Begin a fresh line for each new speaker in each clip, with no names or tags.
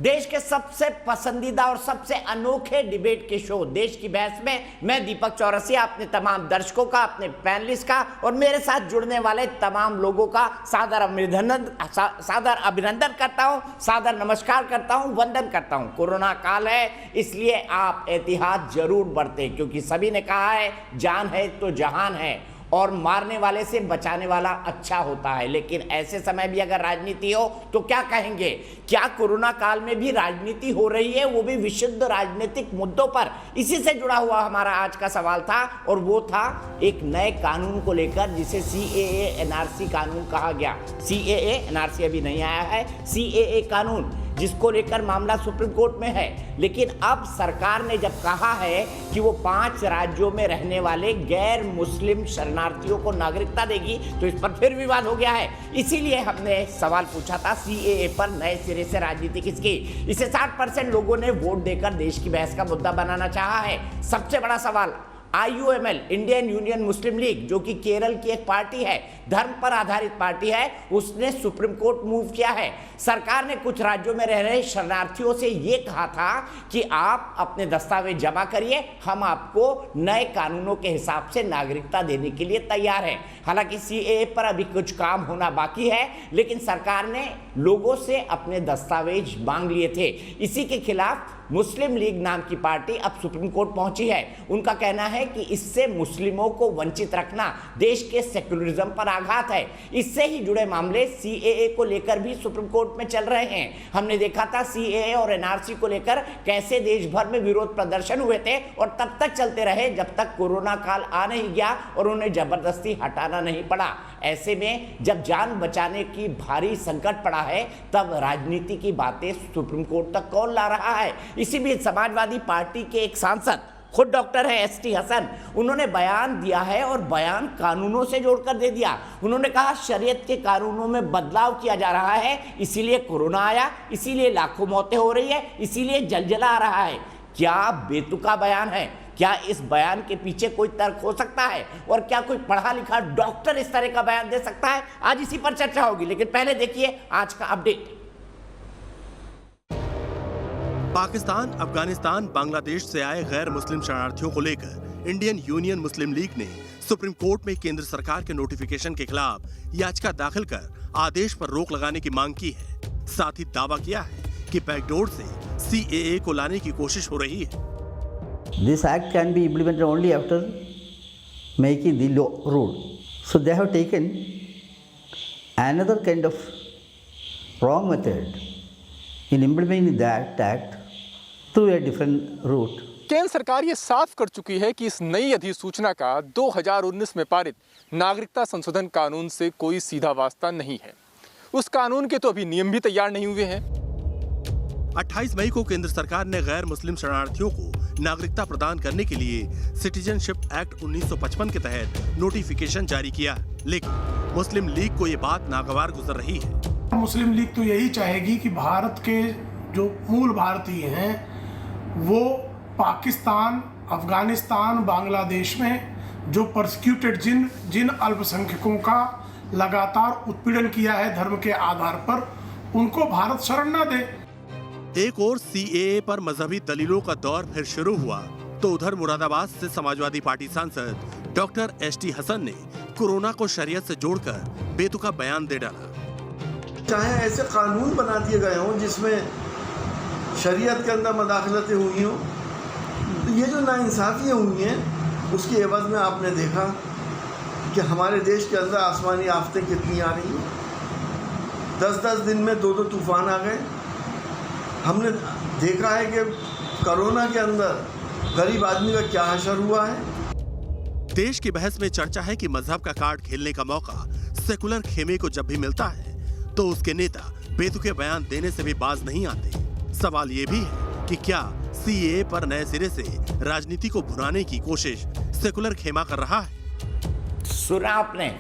देश के सबसे पसंदीदा और सबसे अनोखे डिबेट के शो देश की बहस में मैं दीपक चौरसिया अपने तमाम दर्शकों का, अपने पैनलिस्ट का और मेरे साथ जुड़ने वाले तमाम लोगों का सादर अभिनंदन करता हूं, सादर नमस्कार करता हूं, वंदन करता हूं। कोरोना काल है, इसलिए आप एहतियात जरूर बरतें, क्योंकि सभी ने कहा है जान है तो जहान है और मारने वाले से बचाने वाला अच्छा होता है। लेकिन ऐसे समय भी अगर राजनीति हो तो क्या कहेंगे? क्या कोरोना काल में भी राजनीति हो रही है, वो भी विशुद्ध राजनीतिक मुद्दों पर? इसी से जुड़ा हुआ हमारा आज का सवाल था और वो था एक नए कानून को लेकर जिसे CAA NRC कानून कहा गया। CAA NRC अभी नहीं आया है, CAA कानून जिसको लेकर मामला सुप्रीम कोर्ट में है। लेकिन अब सरकार ने जब कहा है कि वो 5 राज्यों में रहने वाले गैर मुस्लिम शरणार्थियों को नागरिकता देगी, तो इस पर फिर विवाद हो गया है। इसीलिए हमने सवाल पूछा था CAA पर नए सिरे से राजनीति किसकी। इसे 60% लोगों ने वोट देकर देश की बहस का मुद्दा बनाना चाहा है। सबसे बड़ा सवाल IUML इंडियन यूनियन मुस्लिम लीग, जो कि केरल की एक पार्टी है, धर्म पर आधारित पार्टी है, उसने सुप्रीम कोर्ट मूव किया है। सरकार ने कुछ राज्यों में रह रहे शरणार्थियों से ये कहा था कि आप अपने दस्तावेज जमा करिए, हम आपको नए कानूनों के हिसाब से नागरिकता देने के लिए तैयार हैं। हालांकि CAA पर अभी कुछ काम होना बाकी है, लेकिन सरकार ने लोगों से अपने दस्तावेज मांग लिए थे। इसी के खिलाफ मुस्लिम लीग नाम की पार्टी अब सुप्रीम कोर्ट पहुंची है। उनका कहना है कि इससे मुस्लिमों को वंचित रखना देश के सेक्युलरिज्म पर आघात है। इससे ही जुड़े मामले CAA को लेकर भी सुप्रीम कोर्ट में चल रहे हैं। हमने देखा था CAA और NRC को लेकर कैसे देश भर में विरोध प्रदर्शन हुए थे और तब तक चलते रहे जब तक कोरोना काल आ नहीं गया और उन्हें जबरदस्ती हटाना नहीं पड़ा। ऐसे में जब जान बचाने की भारी संकट पड़ा है, तब राजनीति की बातें सुप्रीम कोर्ट तक कौन ला रहा है? इसी बीच समाजवादी पार्टी के एक सांसद, खुद डॉक्टर है ST हसन, उन्होंने बयान दिया है और बयान कानूनों से जोड़कर दे दिया। उन्होंने कहा शरीयत के कानूनों में बदलाव किया जा रहा है, इसीलिए कोरोना आया, इसीलिए लाखों मौतें हो रही है, इसीलिए जलजला आ रहा है। क्या बेतुका बयान है? क्या इस बयान के पीछे कोई तर्क हो सकता है? और क्या कोई पढ़ा लिखा डॉक्टर इस तरह का बयान दे सकता है? आज इसी पर चर्चा होगी, लेकिन पहले देखिए आज का अपडेट।
पाकिस्तान, अफगानिस्तान, बांग्लादेश से आए गैर मुस्लिम शरणार्थियों को लेकर इंडियन यूनियन मुस्लिम लीग ने सुप्रीम कोर्ट में केंद्र सरकार के नोटिफिकेशन के खिलाफ याचिका दाखिल कर आदेश पर रोक लगाने की मांग की है। साथ ही दावा किया है कि बैकडोर से CAA को लाने की कोशिश हो रही है।
This act can be implemented only after making the law rule. So they have taken another kind of wrong method in implementing that act through a different route.
केंद्र सरकार ये साफ कर चुकी है कि इस नई अधिसूचना का 2019 में पारित नागरिकता संशोधन कानून से कोई सीधा वास्ता नहीं है। उस कानून के तो अभी नियम भी तैयार नहीं हुए हैं।
28 मई को केंद्र सरकार ने गैर मुस्लिम शरणार्थियों को नागरिकता प्रदान करने के लिए सिटीजनशिप एक्ट 1955 के तहत नोटिफिकेशन जारी किया, लेकिन मुस्लिम लीग को ये बात नागवार गुजर रही है।
मुस्लिम लीग तो यही चाहेगी कि भारत के जो मूल भारतीय हैं वो पाकिस्तान, अफगानिस्तान, बांग्लादेश में जो परसिक्यूटेड जिन अल्पसंख्यकों का लगातार उत्पीड़न किया है धर्म के आधार पर, उनको भारत शरण न दे।
एक और CAA पर मजहबी दलीलों का दौर फिर शुरू हुआ तो उधर मुरादाबाद से समाजवादी पार्टी सांसद डॉक्टर ST हसन ने कोरोना को शरीयत से जोड़कर बेतुका बयान दे डाला।
चाहे ऐसे कानून बना दिए गए हों जिसमें शरीयत के अंदर मदाखलतें हुई हों, ये जो नाइंसाफियाँ हुई हैं उसकी एवज में आपने देखा कि हमारे देश के अंदर आसमानी आफतें कितनी आ रही हैं। 10-10 दिन में 2-2 तूफान आ गए। हमने देखा है कि कोरोना के अंदर गरीब आदमी का क्या हशर हुआ है।
देश की बहस में चर्चा है कि मजहब का कार्ड खेलने का मौका सेकुलर खेमे को जब भी मिलता है तो उसके नेता बेतुके बयान देने से भी बाज नहीं आते। सवाल ये भी है कि क्या CAA पर नए सिरे से राजनीति को भुनाने की कोशिश सेकुलर खेमा कर रहा है?
सुना आपने,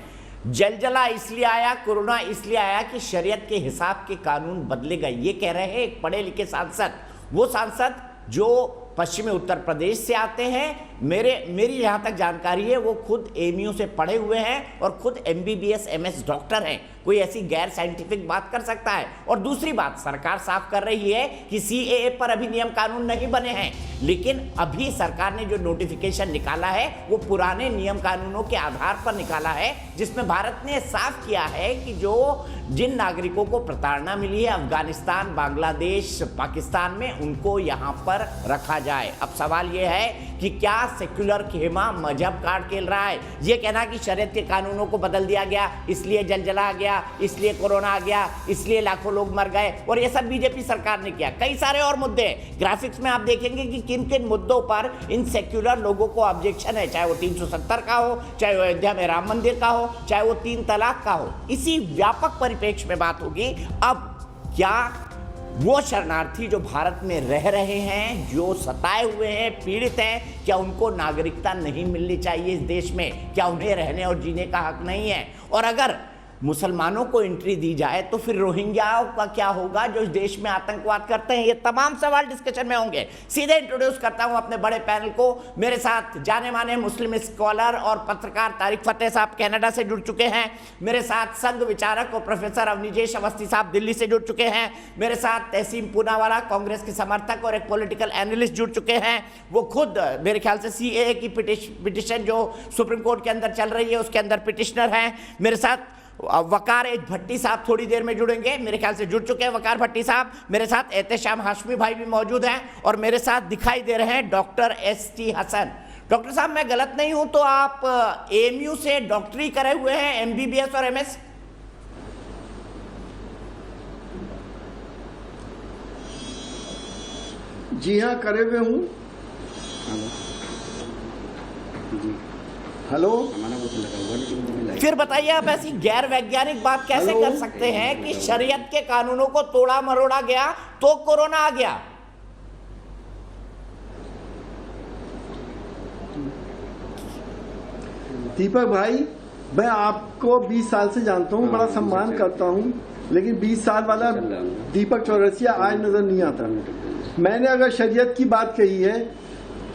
जलजला इसलिए आया, कोरोना इसलिए आया कि शरीयत के हिसाब के कानून बदलेगा, ये कह रहे हैं एक पढ़े लिखे सांसद। वो सांसद जो पश्चिमी उत्तर प्रदेश से आते हैं, मेरी जहाँ तक जानकारी है वो खुद एएमयू से पढ़े हुए हैं और खुद MBBS MS डॉक्टर हैं। कोई ऐसी गैर साइंटिफिक बात कर सकता है? और दूसरी बात, सरकार साफ कर रही है कि CAA पर अभी नियम कानून नहीं बने हैं, लेकिन अभी सरकार ने जो नोटिफिकेशन निकाला है वो पुराने नियम कानूनों के आधार पर निकाला है, जिसमें भारत ने साफ किया है कि जिन नागरिकों को प्रताड़ना मिली है अफगानिस्तान, बांग्लादेश, पाकिस्तान में, उनको यहाँ पर रखा जाए। अब सवाल ये है कि क्या सेक्युलर खेमा मजहब कार्ड खेल रहा है? ये कहना कि शरीयत के कानूनों को बदल दिया गया, इसलिए जलजला आ गया, इसलिए कोरोना आ गया, इसलिए लाखों लोग मर गए, और ये सब बीजेपी सरकार ने किया। कई सारे और मुद्दे हैं। ग्राफिक्स में आप देखेंगे कि किन किन मुद्दों पर इन सेक्युलर लोगों को ऑब्जेक्शन है, चाहे वो 370 का हो, चाहे वो अयोध्या में राम मंदिर का हो, चाहे वो 3 तलाक का हो। इसी व्यापक परिप्रेक्ष्य में बात होगी। अब क्या वो शरणार्थी जो भारत में रह रहे हैं, जो सताए हुए हैं, पीड़ित हैं, क्या उनको नागरिकता नहीं मिलनी चाहिए इस देश में? क्या उन्हें रहने और जीने का हक नहीं है? और अगर मुसलमानों को एंट्री दी जाए तो फिर रोहिंग्याओं का क्या होगा जो इस देश में आतंकवाद करते हैं? ये तमाम सवाल डिस्कशन में होंगे। सीधे इंट्रोड्यूस करता हूं अपने बड़े पैनल को। मेरे साथ जाने माने मुस्लिम स्कॉलर और पत्रकार तारिक फतेह साहब कनाडा से जुड़ चुके हैं। मेरे साथ संघ विचारक और प्रोफेसर अवनिजेश अवस्थी साहब दिल्ली से जुड़ चुके हैं। मेरे साथ तहसीन पूनावाला कांग्रेस के समर्थक और एक पॉलिटिकल एनालिस्ट जुड़ चुके हैं। वो खुद मेरे ख्याल से CAA की पिटिशन जो सुप्रीम कोर्ट के अंदर चल रही है उसके अंदर पिटिशनर हैं। मेरे साथ वकार भट्टी साहब थोड़ी देर में जुड़ेंगे, मेरे ख्याल से जुड़ चुके हैं वकार भट्टी साहब। मेरे साथ एहतेशाम हाशमी भाई भी मौजूद हैं और मेरे साथ दिखाई दे रहे हैं डॉक्टर ST हसन। डॉक्टर साहब, मैं गलत नहीं हूं तो आप AMU से डॉक्टरी करे हुए हैं, MBBS और MS?
जी हाँ, करे हुए हूँ। हेलो,
फिर बताइए, आप ऐसी गैर वैज्ञानिक बात कैसे कर सकते हैं कि शरीयत के कानूनों को तोड़ा मरोड़ा गया तो कोरोना आ गया?
दीपक भाई, मैं आपको 20 साल से जानता हूँ, बड़ा सम्मान करता हूँ, लेकिन 20 साल वाला दीपक चौरसिया आज नजर नहीं आता। मैंने अगर शरीयत की बात कही है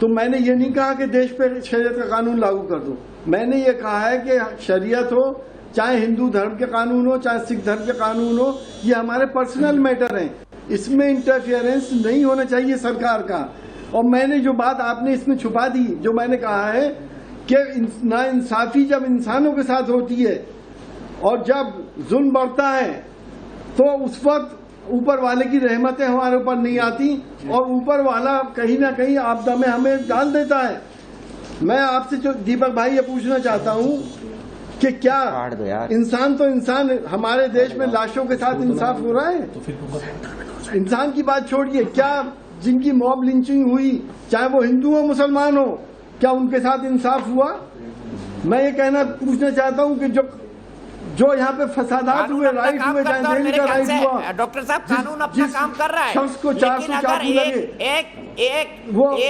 तो मैंने ये नहीं कहा कि देश पे शरीयत का कानून लागू कर दो। मैंने ये कहा है कि शरीयत हो, चाहे हिंदू धर्म के कानून हो, चाहे सिख धर्म के कानून हो, ये हमारे पर्सनल मैटर हैं, इसमें इंटरफियरेंस नहीं होना चाहिए सरकार का। और मैंने जो बात आपने इसमें छुपा दी, जो मैंने कहा है कि नाइंसाफी जब इंसानों के साथ होती है और जब जुल्म बढ़ता है तो उस वक्त ऊपर वाले की रहमतें हमारे ऊपर नहीं आती और ऊपर वाला कहीं ना कहीं आपदा में हमें डाल देता है। मैं आपसे जो दीपक भाई ये पूछना चाहता हूँ कि क्या इंसान तो इंसान, हमारे देश में लाशों के साथ इंसाफ हो रहा है? इंसान की बात छोड़िए, क्या जिनकी मॉब लिंचिंग हुई, चाहे वो हिंदू हो मुसलमान हो, क्या उनके साथ इंसाफ हुआ? मैं ये पूछना चाहता हूँ कि जो यहाँ पे फसादात हुए, राइट हुए, चाहे दिल्ली का राइट हुआ,
डॉक्टर साहब कानून अपना काम कर रहा है,
शख्स को 400 चाकू लगे,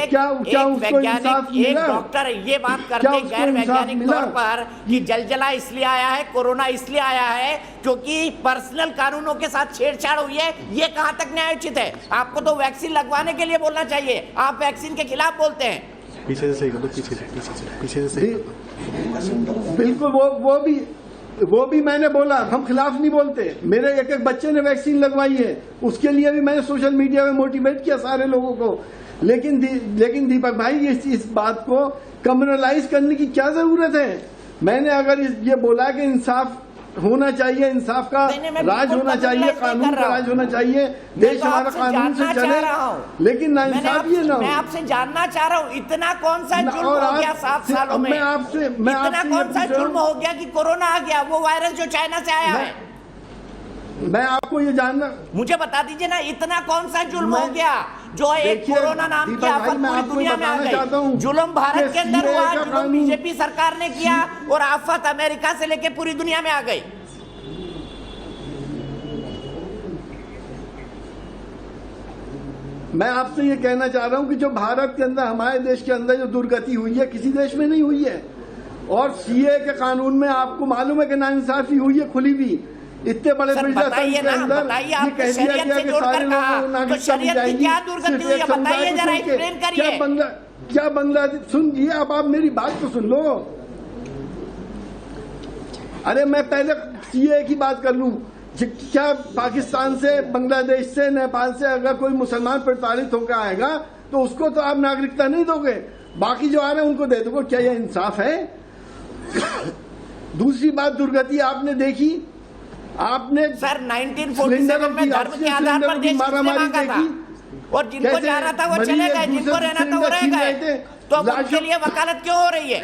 क्या उसको इंसाफ मिला?
डॉक्टर ये बात करते गैर वैज्ञानिक तौर पर कि जलजला इसलिए आया है, कोरोना इसलिए आया है क्योंकि पर्सनल कानूनों के साथ छेड़छाड़ हुई है, ये कहाँ तक न्यायोचित है? आपको तो वैक्सीन लगवाने के लिए बोलना चाहिए, आप वैक्सीन के खिलाफ बोलते हैं।
पीछे से सही कर दो, पीछे से सही कर दो।
बिल्कुल, वो भी मैंने बोला, हम खिलाफ नहीं बोलते। मेरे एक बच्चे ने वैक्सीन लगवाई है, उसके लिए भी मैंने सोशल मीडिया में मोटिवेट किया सारे लोगों को। लेकिन दीपक भाई, इस बात को कम्युनलाइज करने की क्या जरूरत है? मैंने अगर ये बोला कि इंसाफ होना चाहिए, इंसाफ का राज होना चाहिए, कानून का राज होना चाहिए, देश हमारा कानून से चले, लेकिन नाइंसाफी ना हो।
मैं आपसे जानना चाह रहा हूँ, इतना कौन सा जुल्म हो गया 7 सालों में? इतना कौन सा जुल्म हो गया कि कोरोना आ गया, वो वायरस जो चाइना से आया है?
मैं आपको ये जानना,
मुझे बता दीजिए ना, इतना कौन सा जुल्म हो गया जो एक कोरोना नाम की आफत पूरी दुनिया में आ गई? जुल्म भारत के अंदर हुआ, जुल्म बीजेपी सरकार ने किया और आफत अमेरिका से लेकर पूरी दुनिया में आ गई।
मैं आपसे ये कहना चाह रहा हूं कि जो भारत के अंदर, हमारे देश के अंदर जो दुर्गति हुई है, किसी देश में नहीं हुई है। और CAA के कानून में आपको मालूम है कि नाइंसाफी हुई है, खुली भी। इतने बड़े
बताइए ना, बताइए, आपने शरीयत से जोड़कर कहा, तो शरीयत की क्या दुर्गति हुई है? बताइए जरा, एक्सप्लेन करिए।
क्या बांग्लादेश, सुनिए अब आप मेरी बात तो सुन लो। अरे मैं पहले सीए की बात कर लूं। क्या पाकिस्तान से, बांग्लादेश से, नेपाल से अगर कोई मुसलमान प्रताड़ित होकर आएगा तो उसको तो आप नागरिकता नहीं दोगे, बाकी जो आ रहे हैं उनको दे दोगे? क्या यह इंसाफ है? दूसरी बात, दुर्गति आपने देखी, आपने
सर 1947 में धर्म के आधार पर देश
मारामारी
मांगा था,
देखी,
और जिनको जाना था वो चले गए, जिनको रहना था वो रह गए, तो अब उनके लिए वकालत क्यों हो रही है?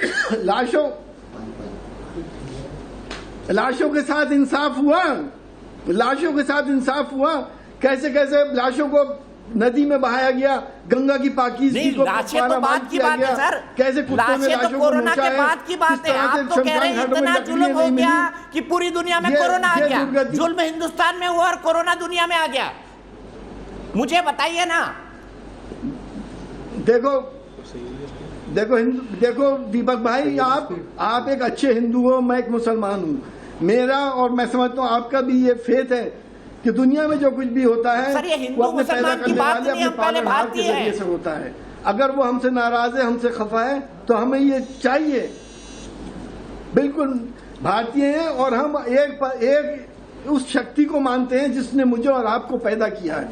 लाशों के साथ इंसाफ हुआ, लाशों के साथ इंसाफ हुआ। कैसे कैसे लाशों को नदी में बहाया गया, गंगा की पाकीज़गी को
लाशें तो बात की बात है सर,
कैसे कुत्तों ने लाशों को
कोरोना के बाद की बात है। आप तो कह रहे हैं इतना जुल्म हो गया कि पूरी दुनिया में कोरोना आ गया। जुल्म हिंदुस्तान में हुआ और कोरोना दुनिया में आ गया, मुझे बताइए ना।
देखो देखो देखो दीपक भाई, आप एक अच्छे हिंदू हो, मैं एक मुसलमान हूँ। मेरा और मैं समझता हूँ आपका भी ये फेथ है कि दुनिया में जो कुछ भी होता है
सर, ये हिंदू
वो अपने पैदा
मुसलमान की
करने
बात
वाले
नहीं,
अपने
हम पहले
पालनहार के
भारतीय
जरिए
हैं।
से होता है। अगर वो हमसे नाराज है, हमसे खफा है, तो हमें ये चाहिए। बिल्कुल भारतीय हैं और हम एक उस शक्ति को मानते हैं जिसने मुझे और आपको पैदा किया है।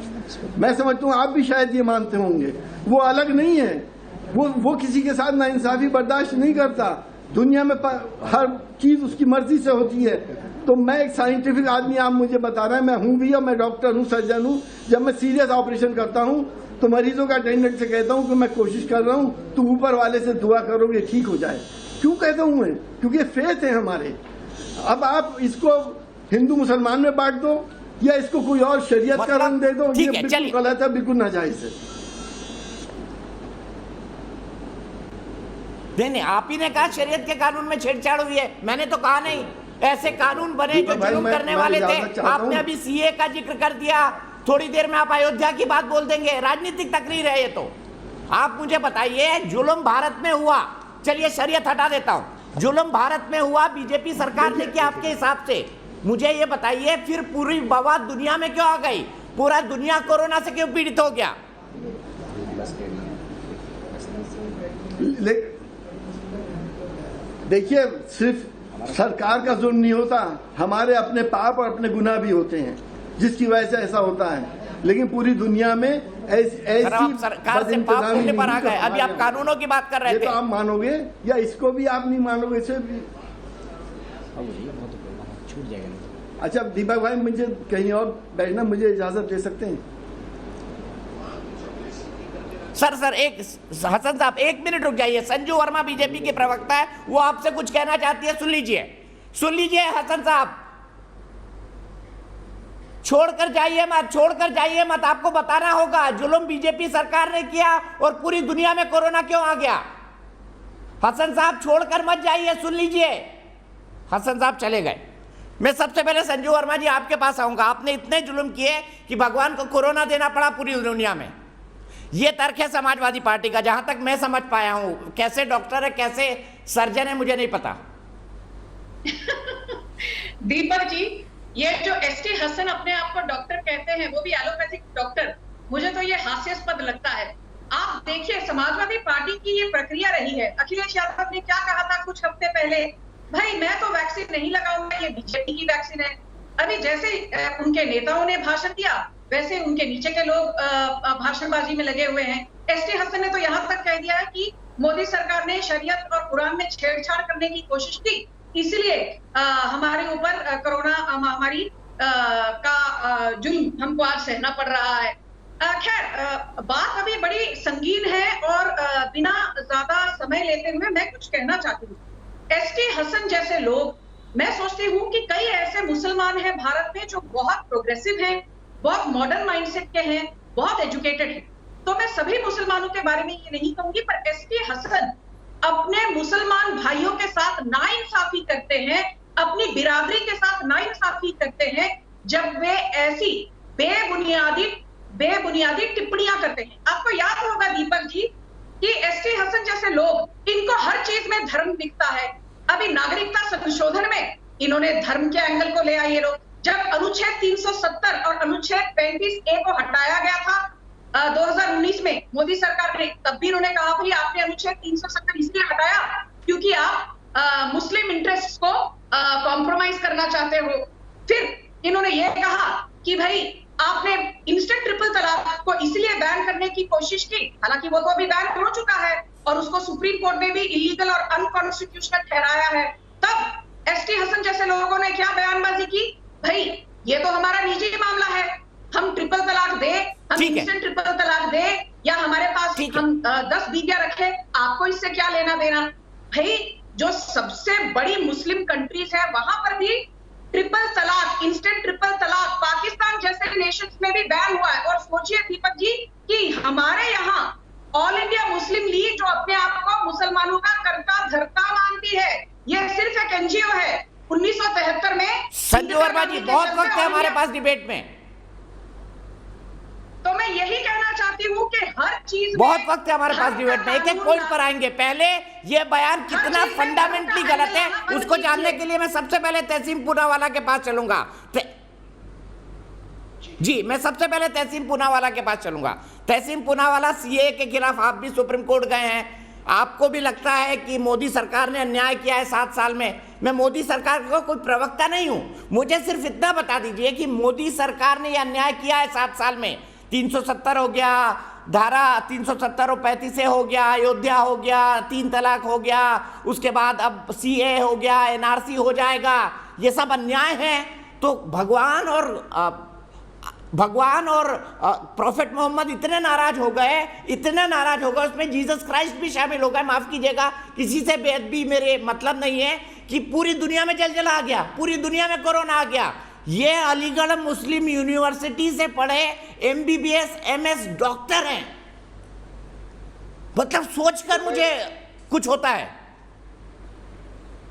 मैं समझता हूँ आप भी शायद ये मानते होंगे। वो अलग नहीं है, वो किसी के साथ नाइंसाफी बर्दाश्त नहीं करता। दुनिया में हर चीज उसकी मर्जी से होती है। तो मैं एक साइंटिफिक आदमी, आप मुझे बता रहे हैं, मैं हूं भी और मैं डॉक्टर हूं, सर्जन हूं। जब मैं सीरियस ऑपरेशन करता हूं तो मरीजों का अटेंडेंट से कहता हूं कि मैं कोशिश कर रहा हूं, तो ऊपर वाले से दुआ करोगे ठीक हो जाए। क्यों कहता हूं मैं? क्योंकि फेथ है हमारे। अब आप इसको हिंदू मुसलमान में बांट दो या इसको कोई और शरीयत का रंग दे दो, ये बिल्कुल गलत है, बिल्कुल नाजायज है।
नहीं, आप ही ने कहा शरीयत के कानून में छेड़छाड़ हुई है, मैंने तो कहा नहीं। ऐसे कानून बने जो जुल्म करने वाले थे। आपने अभी सीए का जिक्र कर दिया, थोड़ी देर में आप अयोध्या की बात बोल देंगे। राजनीतिक तकरीर है ये तो। आप मुझे बताइए, जुल्म भारत में हुआ, चलिए शरीयत हटा देता हूं, जुल्म भारत में हुआ, बीजेपी सरकार ने किया आपके हिसाब से। मुझे ये बताइए, फिर पूरी बवाद दुनिया में क्यों आ गई? पूरा दुनिया कोरोना से क्यों पीड़ित हो गया?
देखिए, सिर्फ सरकार का जुर्म नहीं होता, हमारे अपने पाप और अपने गुनाह भी होते हैं जिसकी वजह से ऐसा होता है। लेकिन पूरी दुनिया में ऐसी
सरकार से पाप करने पर आ गए। अभी आप कानूनों की बात कर रहे थे,
तो आप मानोगे या इसको भी आप नहीं मानोगे? इसे भी अच्छा दीपक भाई, मुझे कहीं और बैठना, मुझे इजाजत दे सकते हैं?
सर एक हसन साहब 1 मिनट रुक जाइए। संजू वर्मा बीजेपी के प्रवक्ता है, वो आपसे कुछ कहना चाहती है, सुन लीजिए हसन साहब। छोड़कर जाइए मत, आपको बताना होगा जुल्म बीजेपी सरकार ने किया और पूरी दुनिया में कोरोना क्यों आ गया। हसन साहब छोड़कर मत जाइए, सुन लीजिए। हसन साहब चले गए। मैं सबसे पहले संजू वर्मा जी आपके पास आऊंगा। आपने इतने जुल्म किए कि भगवान को कोरोना देना पड़ा पूरी दुनिया में। ये तर्क है समाजवादी पार्टी का, जहां तक मैं समझ पाया हूं। कैसे डॉक्टर है, कैसे सर्जन है, मुझे नहीं पता।
दीपक जी, ये जो एसटी हसन अपने आप को डॉक्टर कहते हैं, वो भी एलोपैथिक डॉक्टर, मुझे तो ये हास्यास्पद लगता है। आप देखिए, समाजवादी पार्टी की ये प्रक्रिया रही है। अखिलेश यादव ने क्या कहा था कुछ हफ्ते पहले, भाई मैं तो वैक्सीन नहीं लगाऊंगा, ये बीजेपी की वैक्सीन है। अभी जैसे उनके नेताओं ने भाषण दिया, वैसे उनके नीचे के लोग भाषणबाजी में लगे हुए हैं। एसटी हसन ने तो यहाँ तक कह दिया है कि मोदी सरकार ने शरीयत और कुरान में छेड़छाड़ करने की कोशिश की, इसलिए हमारे ऊपर कोरोना महामारी का जुल्म हमको आज सहना पड़ रहा है। खैर, बात अभी बड़ी संगीन है और बिना ज्यादा समय लेते हुए मैं कुछ कहना चाहती हूँ। एसटी हसन जैसे लोग, मैं सोचती हूँ कि कई ऐसे मुसलमान हैं भारत में जो बहुत प्रोग्रेसिव हैं, बहुत मॉडर्न माइंडसेट के हैं, बहुत एजुकेटेड हैं। तो मैं सभी मुसलमानों के बारे में ये नहीं कहूंगी, पर एसटी हसन अपने मुसलमान भाइयों के साथ नाइंसाफी करते हैं, अपनी बिरादरी के साथ नाइंसाफी करते हैं जब वे ऐसी बेबुनियादी टिप्पणियां करते हैं। आपको याद होगा दीपक जी कि एसटी हसन जैसे लोग, इनको हर चीज में धर्म दिखता है। अभी नागरिकता संशोधन में इन्होंने धर्म के एंगल को ले आए। लोग जब अनुच्छेद 370 और अनुच्छेद 35A को हटाया गया था 2019 2019 में मोदी सरकार ने, तब भी उन्होंने कहा भाई आपने अनुच्छेद 370 इसलिए हटाया क्योंकि आप मुस्लिम इंटरेस्ट को कॉम्प्रोमाइज करना चाहते हो। फिर इन्होंने ये कहा कि भाई आपने इंस्टेंट ट्रिपल तलाक को इसलिए बैन करने की कोशिश की, हालांकि वो तो अभी बैन हो चुका है और उसको सुप्रीम कोर्ट ने भी इलीगल और अनकॉन्स्टिट्यूशनल ठहराया है। तब एसटी हसन जैसे लोगों ने क्या बयानबाजी की, भाई ये तो हमारा निजी मामला है, हम ट्रिपल तलाक दे, हम इंस्टेंट ट्रिपल तलाक दे या हमारे पास हम 10 बीवियां रखे, आपको इससे क्या लेना देना। भाई जो सबसे बड़ी मुस्लिम कंट्रीज है वहां पर भी ट्रिपल तलाक, इंस्टेंट ट्रिपल तलाक पाकिस्तान जैसे नेशंस में भी बैन हुआ है। और सोचिए दीपक जी कि हमारे यहाँ ऑल इंडिया मुस्लिम लीग जो अपने आप को मुसलमानों का कर्ता धर्ता मानती है, ये सिर्फ एक एनजीओ है। 1973 में
संजू वर्मा जी, बहुत वक्त है हमारे पास डिबेट में,
तो मैं यही कहना चाहती हूँ कि हर चीज
बहुत वक्त है हमारे पास डिबेट में, एक एक पॉइंट पर आएंगे। पहले ये बयान कितना फंडामेंटली गलत है उसको जानने के लिए मैं सबसे पहले तहसीन पूनावाला के पास चलूंगा। जी, मैं सबसे पहले तहसीन पूनावाला के पास चलूंगा। तहसीन पूनावाला, सीए के खिलाफ आप भी सुप्रीम कोर्ट गए हैं, आपको भी लगता है कि मोदी सरकार ने अन्याय किया है 7 साल में। मैं मोदी सरकार का कोई प्रवक्ता नहीं हूं, मुझे सिर्फ इतना बता दीजिए कि मोदी सरकार ने यह अन्याय किया है 7 साल में। 370 हो गया, धारा 370 और 35 से हो गया, अयोध्या हो गया, 3 तलाक हो गया, उसके बाद अब सीए हो गया, एनआरसी हो जाएगा, ये सब अन्याय है। तो भगवान और प्रॉफेट मोहम्मद इतने नाराज हो गए, उसमें जीसस क्राइस्ट भी शामिल हो गए। माफ कीजिएगा, किसी से बेअदबी मेरे मतलब नहीं है कि पूरी दुनिया में जलजला आ गया, पूरी दुनिया में कोरोना आ गया। ये अलीगढ़ मुस्लिम यूनिवर्सिटी से पढ़े एमबीबीएस एमएस डॉक्टर हैं, मतलब सोचकर मुझे कुछ होता है।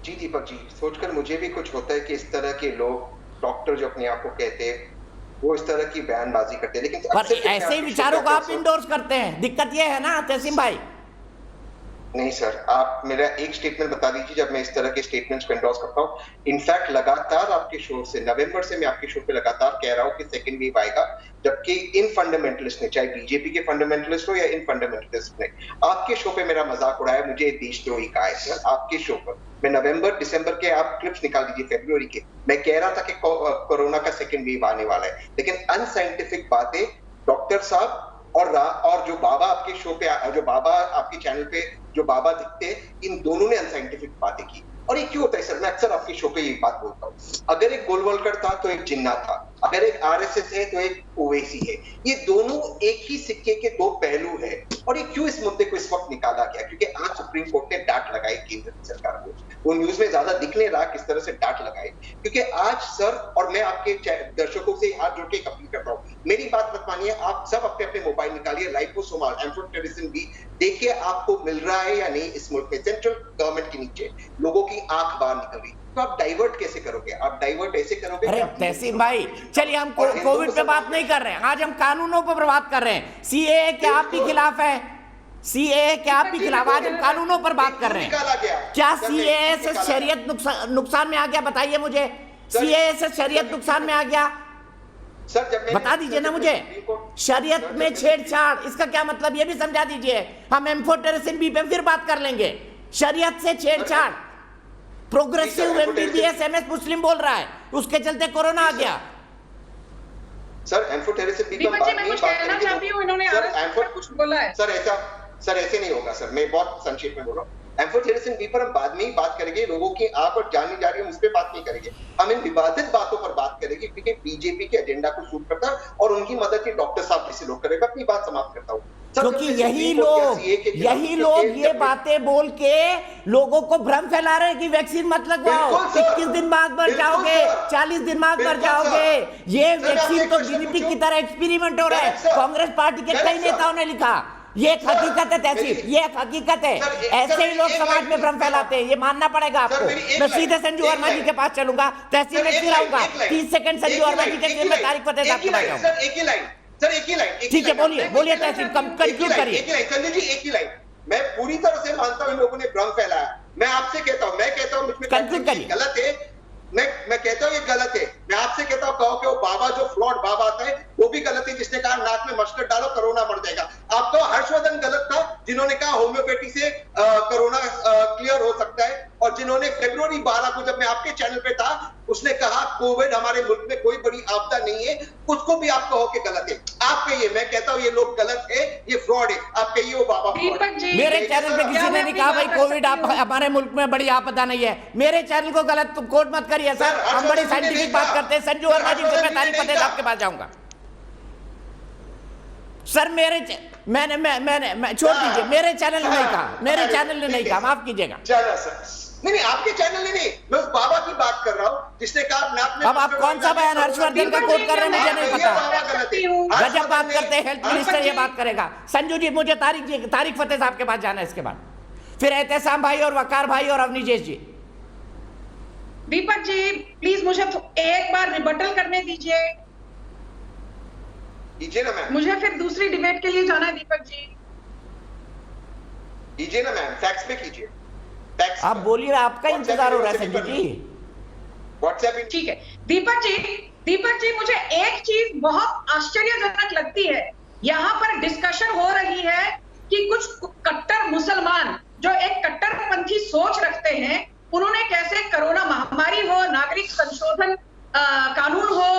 जी दीपक जी, सोचकर मुझे भी कुछ होता है कि इस तरह के लोग डॉक्टर जो अपने आप को कहते हैं वो इस तरह की बयानबाजी करते हैं, लेकिन
पर ऐसे ही विचारों को आप इंडोर्स करते हैं। दिक्कत ये है ना तहसीम भाई।
नहीं सर, आप मेरा एक स्टेटमेंट बता दीजिए जब मैं इस तरह के स्टेटमेंट्स को एंडोर्स करता हूँ। इनफैक्ट लगातार आपके शो से, नवंबर से मैं आपके शो पे लगातार कह रहा हूँ कि सेकंड वेव आएगा, जबकि इन फंडामेंटलिस्ट ने, चाहे बीजेपी के फंडामेंटलिस्ट हो या इन फंडामेंटलिस्ट ने, आपके शो पे मेरा मजाक उड़ाया, मुझे देशद्रोही कहा है सर आपके शो पर। मैं नवंबर दिसंबर के आप क्लिप्स निकाल दीजिए, फरवरी के, मैं कह रहा था कि कोरोना का सेकंड वेव आने वाला है, लेकिन अनसाइंटिफिक बातें डॉक्टर साहब और जो बाबा आपके शो पे, जो बाबा आपके चैनल पे जो बाबा दिखते हैं, इन दोनों ने अनसाइंटिफिक बातें की। और ये क्यों होता है सर? मैं अक्सर आपके शो पे ये बात बोलता हूँ, अगर एक गोलवलकर था तो एक जिन्ना था, अगर एक आरएसएस है तो एक ओवैसी है, ये दोनों एक ही सिक्के के 2 पहलू है। और ये क्यों इस मुद्दे को इस वक्त निकाला गया? क्योंकि आज सुप्रीम कोर्ट ने डांट लगाई केंद्र सरकार को, वो न्यूज में ज्यादा दिख नहीं रहा किस तरह से डांट लगाई, क्योंकि आज सर, और मैं आपके दर्शकों से हाथ जोड़ के अपील करता हूँ, मेरी बात मत मानिए, आप सब अपने अपने मोबाइल निकालिए, लाइपोसोमाल एम्फोटेरिसिन भी देखिए आपको मिल रहा है या नहीं इस मुल्क में। सेंट्रल गवर्नमेंट के नीचे लोगों की आंख बाहर निकल रही, तो आप डाइवर्ट कैसे करोगे? आप डाइवर्ट ऐसे करोगे।
अरे तहसीन भाई, चलिए हम कोविड पे बात नहीं कर रहे हैं, आज हम कानूनों पर बात कर रहे हैं। सीएए क्या आप भी खिलाफ है? सीएए क्या आप भी खिलाफ? आज हम कानूनों पर बात कर रहे हैं। क्या सीएए से शरीयत नुकसान में आ गया? बताइए मुझे, सीएए से शरीयत नुकसान में आ गया? बता दीजिए ना मुझे। शरीयत में छेड़छाड़, इसका क्या मतलब ये भी समझा दीजिए। हम एम्फोटेरिसिन बी पे फिर बात कर लेंगे। शरीयत से छेड़छाड़, प्रोग्रेसिव एमबीबीएस एमएस मुस्लिम बोल रहा है, उसके चलते कोरोना आ गया।
सर एम्फोटेरिसिन बी पर बात नहीं चाहती हूं, इन्होंने कुछ बोला है सर ऐसे नहीं होगा सर, मैं बहुत संक्षेप में बोल रहा हूँ। एम्फोटेरिसिन बी पर हम बाद में ही बात करेंगे, लोगों की आंख और जान नहीं जा रही है, उस पर बात नहीं करेंगे, हम इन विवादित बातों पर बात करेंगे, क्योंकि बीजेपी के एजेंडा को सूट करता है और उनकी मदद के डॉक्टर साहब जैसे लोग करेगा। अपनी बात समाप्त करता हूँ,
क्योंकि यही लोग ये बातें बोल के लोगों को भ्रम फैला रहे हैं कि वैक्सीन मत लगवाओ, 21 दिन बाद मर जाओगे, 40 दिन बाद मर जाओगे। ये वैक्सीन तो गिनीपिग की तरह एक्सपेरिमेंट हो रहा है। कांग्रेस पार्टी के कई नेताओं ने लिखा, ये एक हकीकत है तहसीब, ये एक हकीकत है। ऐसे ही लोग समाज में भ्रम फैलाते हैं, ये मानना पड़ेगा आपको। मैं सीधे संजू वर्मा जी के पास चलूंगा, तहसीब में फिर आऊंगा। 30 सेकंड संजू वर्मा जी के मैं तारीख पते साथ बताऊंगा।
सर एक ही लाइन,
ठीक है, बोलिए तहसीब, कंक्लूड करिए।
संजय जी एक ही लाइन, मैं पूरी तरह से मानता हूं इन लोगों ने भ्रम फैलाया। मैं आपसे कहता हूं, मैं कहता हूं मुझ में गलत है, मैं कहता हूँ ये गलत है। मैं आपसे कहता हूँ कहो कि वो बाबा जो फ्रॉड बाबा आता है वो भी गलत है, जिसने कहा नाक में मस्टर्ड डालो कोरोना मर जाएगा। आप कहो हर्षवर्धन गलत था जिन्होंने कहा होम्योपैथी से कोरोना क्लियर हो सकता है, और जिन्होंने फरवरी 12 को जब मैं आपके चैनल पे था उसने कहा कोविड हमारे मुल्क में कोई बड़ी आपदा नहीं है, उसको भी आप कहो कि गलत है। आप कहिए, मैं कहता हूँ ये लोग गलत है, ये फ्रॉड है। आप कहिए वो बाबा फ्रॉड है।
मेरे चैनल पे किसी ने नहीं कहा भाई कोविड हमारे मुल्क में बड़ी आपदा नहीं है। मेरे चैनल को गलत कोट मत करिए सर, हम बड़ी साइंटिफिक बात करते हैं। संजू वर्मा जी से मैं तारिक फतेह साहब के पास जाऊंगा। सर मैं छोड़ दीजिए, मेरे चैनल ने नहीं कहा, मेरे चैनल ने नहीं कहा, माफ कीजिएगा।
चलो सर, नहीं आपके चैनल ने नहीं, मैं उस बाबा की बात कर रहा हूं जिसने कहा नाक में।
अब आप कौन सा बयान हर्षवर्धन का कोट कर रहे हैं मुझे नहीं पता। गजब बात करते हैं, हेल्थ मिनिस्टर ये बात करेगा। संजू जी मुझे तारिक फतेह साहब के पास जाना है, इसके बाद फिर एहतेसाम भाई और वकार भाई और अवनीजेश जी।
दीपक जी प्लीज मुझे एक बार रिबटल करने दीजिए
ना मैम,
मुझे फिर दूसरी डिबेट के लिए जाना है। दीपक जी
कीजिए ना मैम, फैक्स पे कीजिए।
आप बोलिए, आपका इंतजार हो रहा है संजू जी।
व्हाट्सएप
ठीक है। दीपक जी मुझे एक चीज बहुत आश्चर्यजनक लगती है, यहाँ पर डिस्कशन हो रही है कि कुछ कट्टर मुसलमान जो एक कट्टरपंथी सोच रखते हैं, उन्होंने कैसे कोरोना महामारी हो, नागरिक संशोधन कानून हो,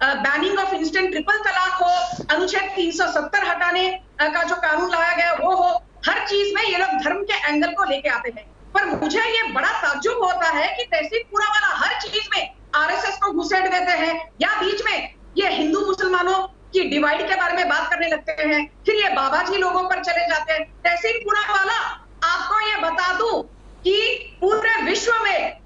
बैनिंग ऑफ इंस्टेंट ट्रिपल तलाक हो, अनुच्छेद 370 हटाने का जो कानून लाया गया वो हो, हर चीज में ये लोग धर्म के एंगल को लेके आते हैं। पर मुझे ये बड़ा ताज्जुब होता है कि तहसीलपुरा वाला हर चीज में आरएसएस को घुसेड़ देते हैं, या बीच में ये हिंदू मुसलमानों की डिवाइड के बारे में बात करने लगते हैं, फिर ये बाबाजी लोगों पर चले जाते हैं। तहसीलपुरा वाला आपको ये बता दूं कि पूरे विश्व में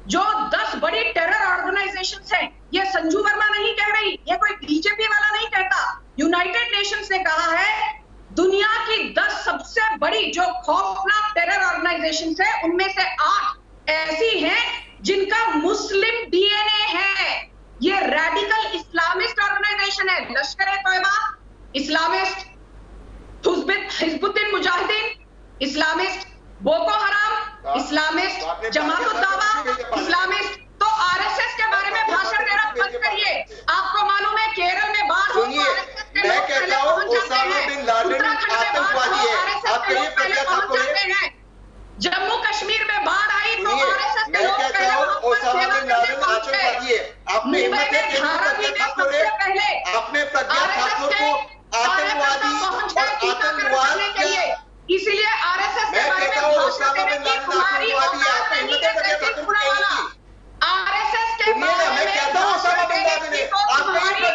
जो 10 बड़ी टेरर ऑर्गेनाइजेशंस हैं, ये संजू वर्मा नहीं कह रही, ये कोई बीजेपी वाला नहीं कहता। यूनाइटेड नेशंस ने कहा है दुनिया की 10 सबसे बड़ी जो खौफनाक टेरर ऑर्गेनाइजेशंस है, उनमें से 8 ऐसी हैं जिनका मुस्लिम डीएनए है। ये रेडिकल इस्लामिस्ट ऑर्गेनाइजेशन है, Lashkar e Taiba Islamist, Hizbuddin Mujahideen Islamist, Boko Haram Islamist, Jamaat Dawa Islamist. तो आरएसएस के बारे में भाषण देना बंद करिए। आपको मालूम है केरल में बाढ़ हो,
मैं कहता हूं ओसामा बिन लादेन आतंकवादी है, आप कहिए प्रज्ञा ठाकुर है।
जम्मू कश्मीर में बाढ़ आई तो आरएसएस के लोग
कहता हूं ओसामा बिन लादेन आतंकवादी है। आपने हिम्मत है कि प्रज्ञा ठाकुर है, आपने प्रज्ञा ठाकुर को आतंकवादी और आतंकवाद के लिए,
इसीलिए आरएसएस के बारे में भाषण देने की तुम्हारी औकात नहीं है। तहसीलपुरा वाला आरएसएस के बारे में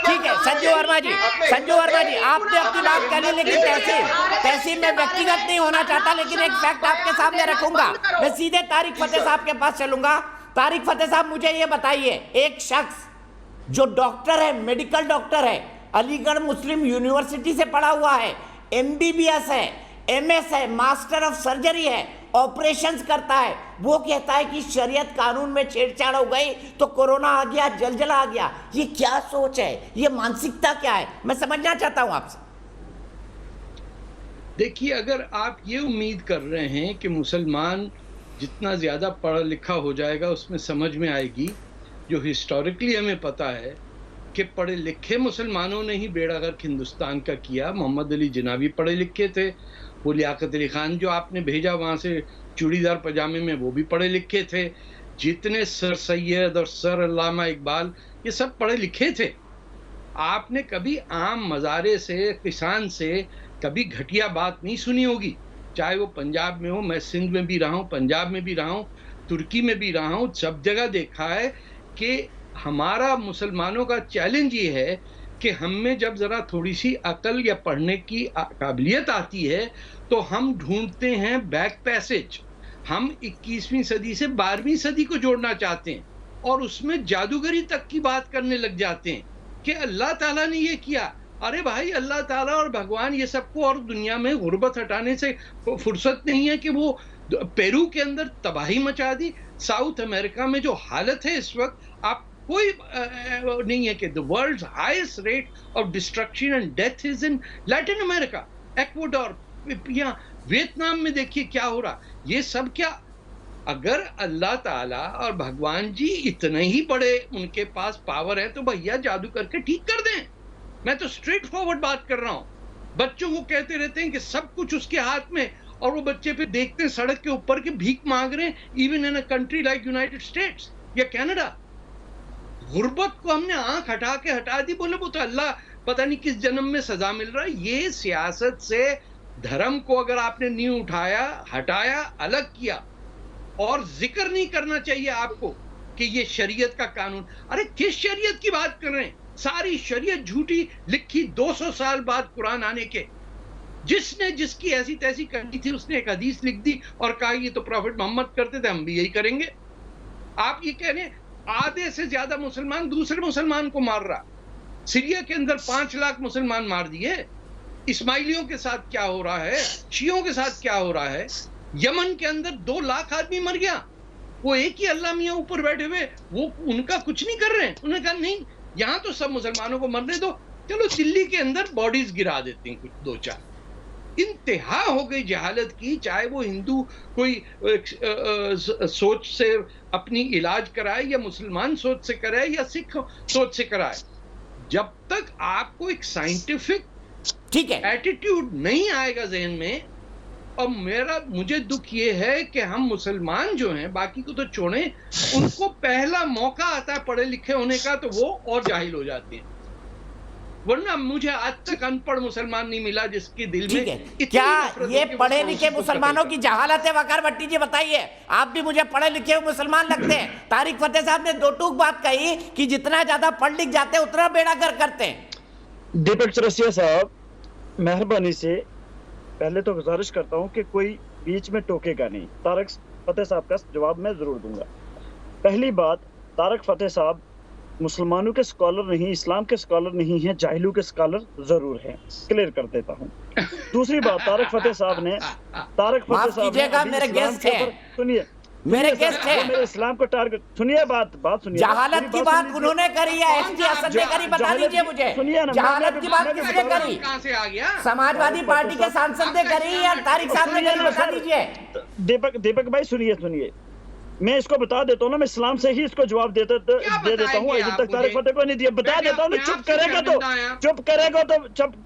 ठीक है। संजू वर्मा जी, आपने अपनी बात कर ली, लेकिन तहसील में व्यक्तिगत नहीं होना चाहता, लेकिन एक फैक्ट आपके सामने रखूंगा। मैं सीधे तारिक फतेह साहब के पास चलूंगा। तारिक फतेह साहब मुझे ये बताइए, एक शख्स जो डॉक्टर है, मेडिकल डॉक्टर है, अलीगढ़ मुस्लिम यूनिवर्सिटी से पढ़ा हुआ है, एमबीबीएस है, एमएस है, मास्टर ऑफ सर्जरी है, ऑपरेशंस करता है, वो कहता है कि शरीयत कानून में छेड़छाड़ हो गई तो कोरोना आ गया, जलजला आ गया। ये क्या सोच है, ये मानसिकता क्या है, मैं समझना चाहता हूं आपसे।
देखिए, अगर आप ये उम्मीद कर रहे हैं कि मुसलमान जितना ज़्यादा पढ़ा लिखा हो जाएगा उसमें समझ में आएगी, जो हिस्टोरिकली हमें पता है कि पढ़े लिखे मुसलमानों ने ही बेड़ा गर्क हिंदुस्तान का किया। मोहम्मद अली जिन्ना भी पढ़े लिखे थे, वो लियाकत अली खान जो आपने भेजा वहाँ से चूड़ीदार पजामे में, वो भी पढ़े लिखे थे। जितने सर सैयद और सर अल्लामा इकबाल, ये सब पढ़े लिखे थे। आपने कभी आम मज़ारे से, किसान से कभी घटिया बात नहीं सुनी होगी, चाहे वो पंजाब में हो। मैं सिंध में भी रहा हूँ, पंजाब में भी रहा हूँ, तुर्की में भी रहा हूँ, सब जगह देखा है कि हमारा मुसलमानों का चैलेंज ये है कि हम में जब ज़रा थोड़ी सी अकल या पढ़ने की काबिलियत आती है तो हम ढूंढते हैं बैक पैसेज। हम 21वीं सदी से 12वीं सदी को जोड़ना चाहते हैं और उसमें जादूगरी तक की बात करने लग जाते हैं कि अल्लाह ताला ने ये किया। अरे भाई, अल्लाह ताला और भगवान ये सबको, और दुनिया में गुर्बत हटाने से फुर्सत नहीं है कि वो पेरू के अंदर तबाही मचा दी। साउथ अमेरिका में जो हालत है इस वक्त, आप कोई नहीं है कि the world's highest rate of destruction and death is in Latin America, Ecuador, यहाँ वियतनाम में देखिए क्या हो रहा। ये सब क्या अगर अल्लाह ताला और भगवान जी इतने ही बड़े उनके पास पावर है तो भैया जादू करके ठीक कर दें। मैं तो स्ट्रेट फॉरवर्ड बात कर रहा हूं। बच्चों को कहते रहते हैं कि सब कुछ उसके हाथ में, और वो बच्चे फिर देखते हैं सड़क के ऊपर के भीख मांग रहे हैं, even in a country like United states या कनाडा। गुर्बत को हमने आंख हटा दी, बोले वो तो अल्लाह पता नहीं किस जन्म में सजा मिल रहा है। ये सियासत से धर्म को अगर आपने नहीं उठाया, हटाया, अलग किया, और जिक्र नहीं करना चाहिए आपको कि ये शरीयत का कानून। अरे किस शरीयत की बात कर रहे हैं? सारी शरीयत झूठी लिखी 200 साल बाद कुरान आने के। जिसने जिसकी ऐसी तैसी करनी थी उसने एक हदीस लिख दी और कहा ये तो प्रॉफिट मोहम्मद करते थे, हम भी यही करेंगे। आप ये कह रहे हैं आधे से ज्यादा मुसलमान दूसरे मुसलमान को मार रहा। सीरिया के अंदर 5 लाख मुसलमान मार दिए। इस्माइलियों के साथ क्या हो रहा है, शियों के साथ क्या हो रहा है। यमन के अंदर 2 लाख आदमी मर गया। वो एक ही अल्लाह मियां ऊपर बैठे हुए, वो उनका कुछ नहीं कर रहे हैं। उन्होंने कहा नहीं, यहां तो सब मुसलमानों को मरने दो, चलो दिल्ली के अंदर बॉडीज गिरा देते हैं कुछ 2-4। इंतहा हो गई जहालत की। चाहे वो हिंदू कोई सोच से अपनी इलाज कराए या मुसलमान सोच से कराए या सिख सोच से कराए, जब तक आपको एक साइंटिफिक
ठीक है
एटीट्यूड नहीं आएगा जहन में। और मुझे दुख ये है कि हम मुसलमान जो हैं, बाकी को तो छोड़ें, उनको पहला मौका आता है पढ़े लिखे होने का तो वो और जाहिल हो जाते हैं। वरना मुझे आज तक अनपढ़ मुसलमान नहीं मिला जिसके दिल में इतनी
क्या
नफरत
ये
हो कि वो
पढ़े
उसको
लिखे
उसको
मुसलमानों
कतल
की जहालत है? वकार भट्टी जी बताइए, आप भी मुझे पढ़े लिखे हुए मुसलमान लगते हैं। तारिक फतेह साहब ने 2 टूक बात कही कि जितना ज्यादा पढ़ लिख जाते हैं उतना बेड़ा कर करते हैं।
दीपक चौरसिया साहब, मेहरबानी से पहले तो गुजारिश करता हूं कि कोई बीच में टोकेगा नहीं। तारिक फतेह साहब का जवाब मैं जरूर दूंगा। पहली बात, तारिक फतेह साहब मुसलमानों के स्कॉलर नहीं, इस्लाम के स्कॉलर नहीं हैं, जाहिलू के स्कॉलर जरूर हैं। क्लियर कर देता हूं। दूसरी बात, तारिक फतेह साहब ने
माफ कीजिएगा, मेरे गेस्ट हैं,
सुनिए,
मेरे गेस्ट हैं,
मेरे इस्लाम को टारगेट सुनिए, बात सुनिए।
जहालत की बात उन्होंने करी है, एसटी हसन ने करी, बता दीजिए मुझे। जहालत की बात किसने करी?
कहां से आ गया?
समाजवादी पार्टी के सांसद ने करी या तारिक साहब ने करी? बता दीजिए।
दीपक भाई सुनिए, मैं इसको बता देता हूँ ना, मैं इस्लाम से ही इसको जवाब दे देता हूँ। अभी तक तारिक फतेह को नहीं दिया, बता देता हूँ।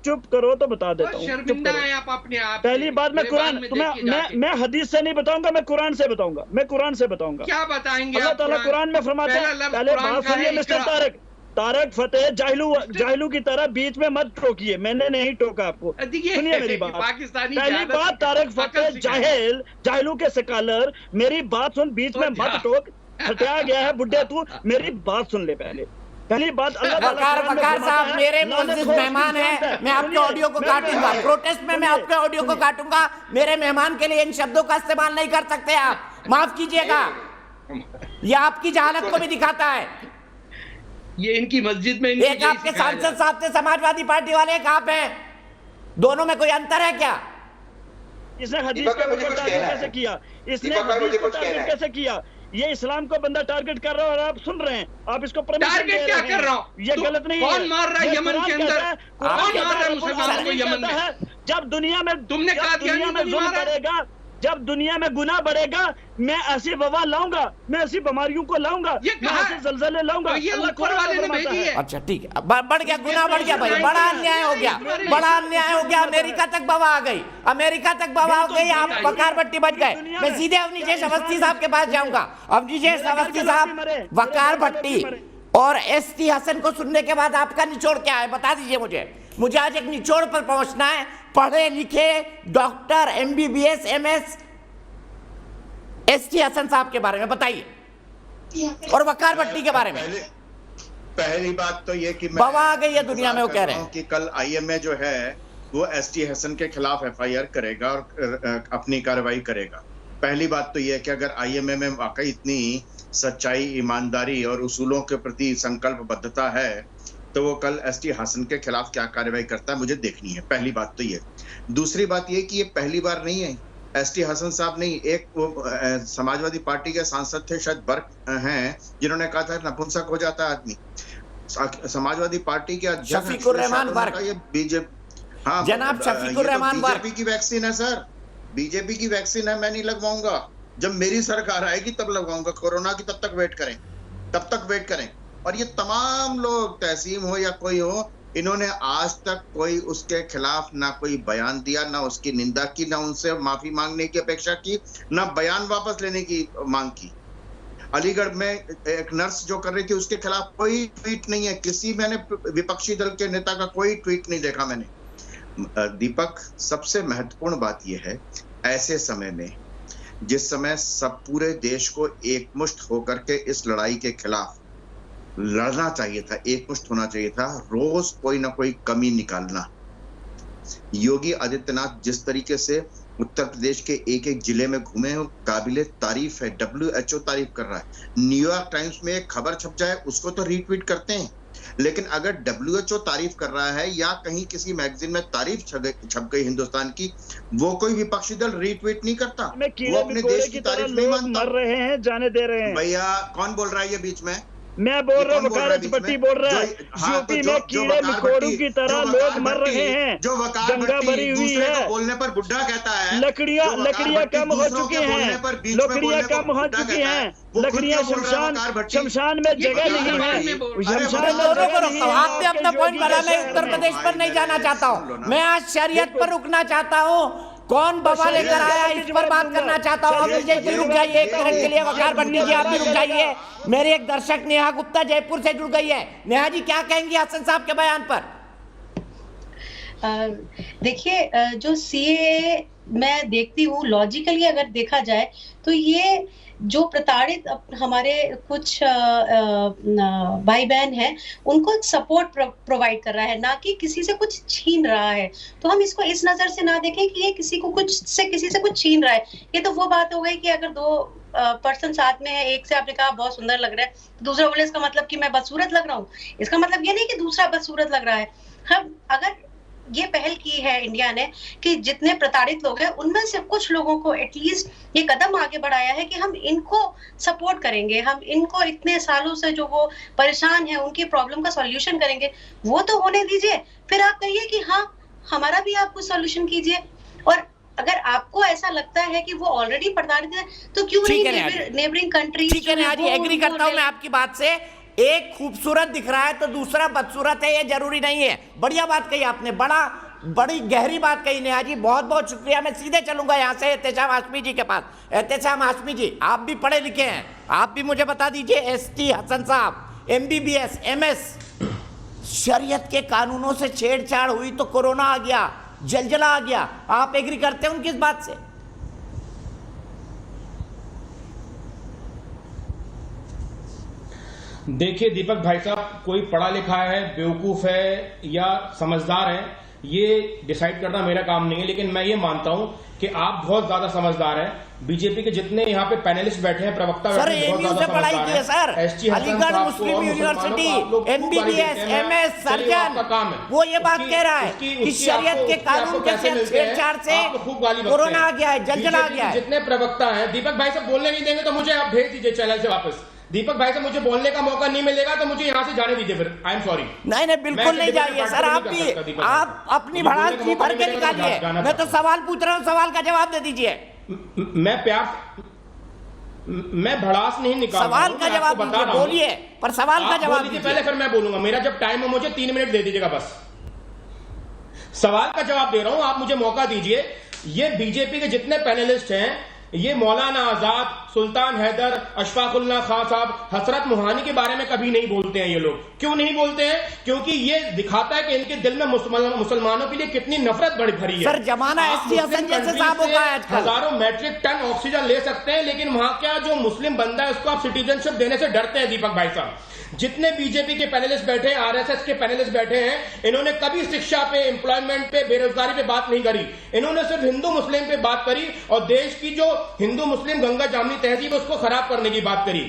चुप करो तो बता देता हूँ। पहली बात, मैं कुरान, मैं हदीस से नहीं बताऊंगा, मैं कुरान से बताऊंगा।
क्या बताएंगे?
अल्लाह ताला कुरान में फरमाता है, पहले बात सुनिए मिस्टर तारिक फतेह, जाहिलू की तरह बीच में मत टोकिए। मैंने नहीं टोका आपको, सुनिए मेरी बात। पहली बात, तारिक फतेह जाहिलू के स्कॉलर, मेरी बात सुन, बीच में मत टोक। हटाया गया है बुड्ढे तू, मेरी बात सुन ले पहली बात।
वकार साहब मेरे मुअज़्ज़िज़ मेहमान हैं, मैं आपके ऑडियो को काटूंगा। प्रोटेस्ट में मैं आपके ऑडियो को काटूंगा। मेरे मेहमान के लिए इन शब्दों का इस्तेमाल नहीं कर सकते आप, माफ कीजिएगा। यह आपकी जहालत को भी दिखाता है।
ये इनकी मस्जिद में
एक आपके सांसद साहब थे समाजवादी पार्टी वाले, एक आप हैं, दोनों में कोई अंतर है क्या?
इसने हदीस को कैसे किया? इसने हदीस को टारगेट कैसे किया? ये इस्लाम को बंदा टारगेट कर रहा है और आप सुन रहे हैं। आप इसको
टारगेट क्या कर रहा हूं?
ये गलत नहीं है।
कौन मार रहा है यमन के अंदर? कौन मार रहा है मुसलमानों को यमन में?
जब दुनिया में
तुमने कहा
दुनिया में जुल्म बढ़ेगा, जब दुनिया में गुनाह बढ़ेगा, मैं ऐसी वबा लाऊंगा, मैं ऐसी बीमारियों को लाऊंगा, मैं ऐसे जलजले लाऊंगा।
ये ऊपर वाले ने भेजी है।
अच्छा ठीक है, बढ़ गया, गुनाह बढ़ गया भाई, बड़ा अन्याय हो गया, बड़ा अन्याय हो गया। अमेरिका तक बवा आ गई, अमेरिका तक बवा हो गई। आप वकार भट्टी बच गए। मैं सीधे अवनीशेष अवस्थी साहब के पास जाऊंगा। अवनीशेष अवस्थी साहब, वकार भट्टी और एसटी हसन को सुनने के बाद आपका निचोड़ क्या है, बता दीजिए मुझे आज एक निचोड़ पर पहुंचना है। पढ़े लिखे doctor, MBBS, MS ST Hasan साहब के बारे में बताइए, और वकार भट्टी के बारे में।
पहली बात तो ये कि
बवा आ गई है दुनिया में, वो कह रहे हैं
कि कल IMA जो है वो ST हसन के खिलाफ FIR करेगा और अपनी कार्रवाई करेगा। पहली बात तो ये कि अगर IMA में वाकई इतनी सच्चाई, ईमानदारी और उसूलों के प्रति संकल्पबद्धता है तो वो कल ST हसन के खिलाफ क्या कार्रवाई करता है मुझे देखनी है। पहली बात तो ये। दूसरी बात ये कि ये पहली बार नहीं है, ST हसन साहब नहीं, एक वो समाजवादी पार्टी के सांसद थे, शायद बर्क हैं, जिन्होंने कहा था नपुंसक हो जाता है आदमी। समाजवादी पार्टी के अध्यक्ष
शफीकुर रहमान बर्क,
ये बीजेपी, हाँ
जनाब शफीकुर रहमान बर्क,
बीजेपी की वैक्सीन है सर, बीजेपी की वैक्सीन है, मैं नहीं लगवाऊंगा। जब मेरी सरकार आएगी तब लगवाऊंगा, कोरोना की तब तक वेट करें। और ये तमाम लोग, तहसीम हो या कोई हो, इन्होंने आज तक कोई उसके खिलाफ ना कोई बयान दिया, ना उसकी निंदा की, ना उनसे माफी मांगने की अपेक्षा की, ना बयान वापस लेने की मांग की। अलीगढ़ में एक नर्स जो कर रही थी उसके खिलाफ कोई ट्वीट नहीं है, मैंने विपक्षी दल के नेता का कोई ट्वीट नहीं देखा मैंने। दीपक, सबसे महत्वपूर्ण बात यह है, ऐसे समय में जिस समय सब पूरे देश को एकमुष्ट होकर के इस लड़ाई के खिलाफ लड़ना चाहिए था, एकमुष्ट होना चाहिए था, रोज कोई ना कोई कमी निकालना। योगी आदित्यनाथ जिस तरीके से उत्तर प्रदेश के एक एक जिले में घूमे हैं, काबिले तारीफ है। WHO तारीफ कर रहा है। न्यूयॉर्क टाइम्स में एक खबर छप जाए उसको तो रीट्वीट करते हैं, लेकिन अगर WHO तारीफ कर रहा है या कहीं किसी मैगजीन में तारीफ छप गई हिंदुस्तान की, वो कोई विपक्षी दल रीट्वीट नहीं करता, वो अपने देश की तारीफ नहीं मानता।
मर रहे हैं, जाने दे रहे हैं।
भैया कौन बोल रहा है ये बीच में?
मैं बोल रहा हूँ, वकालत भट्टी बोल रहा है। यूपी में कीड़े मकोड़ों की तरह लोग मर रहे हैं,
जो वकाल
गंगा भरी हुई है,
बोलने पर बुड्ढा कहता है,
लकड़ियां कम हो चुकी हैं, लकड़ियां कम हो चुकी हैं, लकड़ियां शमशान में जगह नहीं है।
आप अपना पॉइंट बना, मैं उत्तर प्रदेश पर नहीं जाना चाहता हूँ, मैं आज शरीयत पर रुकना चाहता हूँ। कौन बाबा लेकर आया इस पर बात करना चाहता हूँ। अभी जयपुर रुक जाइए एक मिनट के लिए, वकार भट्टी जी आप भी रुक जाइए। मेरी एक दर्शक नेहा गुप्ता जयपुर से जुड़ गई है। नेहा जी क्या कहेंगी हसन साहब के बयान पर?
देखिए, जो CAA मैं देखती हूँ, लॉजिकली अगर देखा जाए तो ये जो प्रताड़ित हमारे कुछ भाई बहन हैं उनको सपोर्ट प्रोवाइड कर रहा है, ना कि किसी से कुछ छीन रहा है। तो हम इसको इस नजर से ना देखें कि ये किसी से कुछ छीन रहा है। ये तो वो बात हो गई कि अगर दो पर्सन साथ में है, एक से आपने कहा बहुत सुंदर लग रहा है, दूसरा बोले इसका मतलब कि मैं बदसूरत लग रहा हूँ। इसका मतलब ये नहीं कि दूसरा बदसूरत लग रहा है। हम अगर ये पहल की है इंडिया ने कि जितने प्रताड़ित लोग हैं उनमें से कुछ लोगों को एटलीस्ट ये कदम आगे बढ़ाया है कि हम इनको सपोर्ट करेंगे, हम इनको इतने सालों से जो वो परेशान है उनकी प्रॉब्लम का सॉल्यूशन करेंगे। वो तो होने दीजिए, फिर आप कहिए कि हाँ हमारा भी आप कुछ सॉल्यूशन कीजिए। और अगर आपको ऐसा लगता है कि वो ऑलरेडी प्रताड़ित है तो क्यों नहीं नेबरिंग कंट्री।
ठीक है, आज एग्री करता हूं मैं आपकी बात से। एक खूबसूरत दिख रहा है तो दूसरा बदसूरत है, ये जरूरी नहीं है। बढ़िया बात कही आपने, बड़ी गहरी बात कही नेहा जी, बहुत बहुत शुक्रिया। मैं सीधे चलूंगा यहाँ से एहतेशाम हाशमी जी के पास। एहतेशाम हाशमी जी, आप भी पढ़े लिखे हैं, आप भी मुझे बता दीजिए, ST हसन साहब MBBS MS, शरीयत के कानूनों से छेड़छाड़ हुई तो कोरोना आ गया, जलजला आ गया। आप एग्री करते हैं उनकी इस बात से?
देखिए दीपक भाई साहब, कोई पढ़ा लिखा है, बेवकूफ है या समझदार है, ये डिसाइड करना मेरा काम नहीं है। लेकिन मैं ये मानता हूं कि आप बहुत ज्यादा समझदार हैं। बीजेपी के जितने यहाँ पे पैनलिस्ट बैठे हैं, प्रवक्ता बैठे हैं, बहुत ज्यादा समझदार हैं।
सर, अलीगढ़ मुस्लिम यूनिवर्सिटी MBBS MS सर्जन, वो ये बात कह रहा है कि शरीयत के कानून के छेड़छाड़ से कोरोना आ गया है, जलजला आ गया है।
जितने प्रवक्ता हैं, दीपक भाई साहब बोलने नहीं देंगे तो मुझे आप भेज दीजिए चैनल से वापस। दीपक भाई से मुझे बोलने का मौका नहीं मिलेगा तो मुझे यहाँ से जाने दीजिए फिर। I am sorry.
नहीं बिल्कुल नहीं जाइए सर, आप अपनी भड़ास जी भर के निकालिए। मैं तो सवाल पूछ रहा हूँ, सवाल का जवाब दे दीजिए।
मैं भड़ास नहीं निकाल,
सवाल का जवाब दीजिए, बोलिए पर सवाल का जवाब दीजिए
पहले, फिर मैं बोलूंगा। मेरा जब टाइम हो मुझे 3 मिनट दे दीजिएगा बस। सवाल का जवाब दे रहा हूं, आप मुझे मौका दीजिए। ये बीजेपी के जितने पैनलिस्ट हैं, ये मौलाना आजाद, सुल्तान हैदर, अशफाकुल्लाह खां साहब, हसरत मोहानी के बारे में कभी नहीं बोलते हैं। ये लोग क्यों नहीं बोलते हैं? क्योंकि ये दिखाता है कि इनके दिल में मुसलमानों के लिए कितनी नफरत भरी है।
सर जमाना ST हसन जैसे साहबों का है आजकल।
हजारों मैट्रिक टन ऑक्सीजन ले सकते हैं, लेकिन वहां क्या जो मुस्लिम बंदा है उसको आप सिटीजनशिप देने से डरते हैं। दीपक भाई साहब, जितने बीजेपी के पैनलिस्ट बैठे हैं, RSS के पैनलिस्ट बैठे हैं, इन्होंने कभी शिक्षा पे, एम्प्लॉयमेंट पे, बेरोजगारी पे बात नहीं करी। इन्होंने सिर्फ हिंदू मुस्लिम पे बात करी और देश की जो हिंदू मुस्लिम गंगा जामनी तहजीब है उसको खराब करने की बात करी।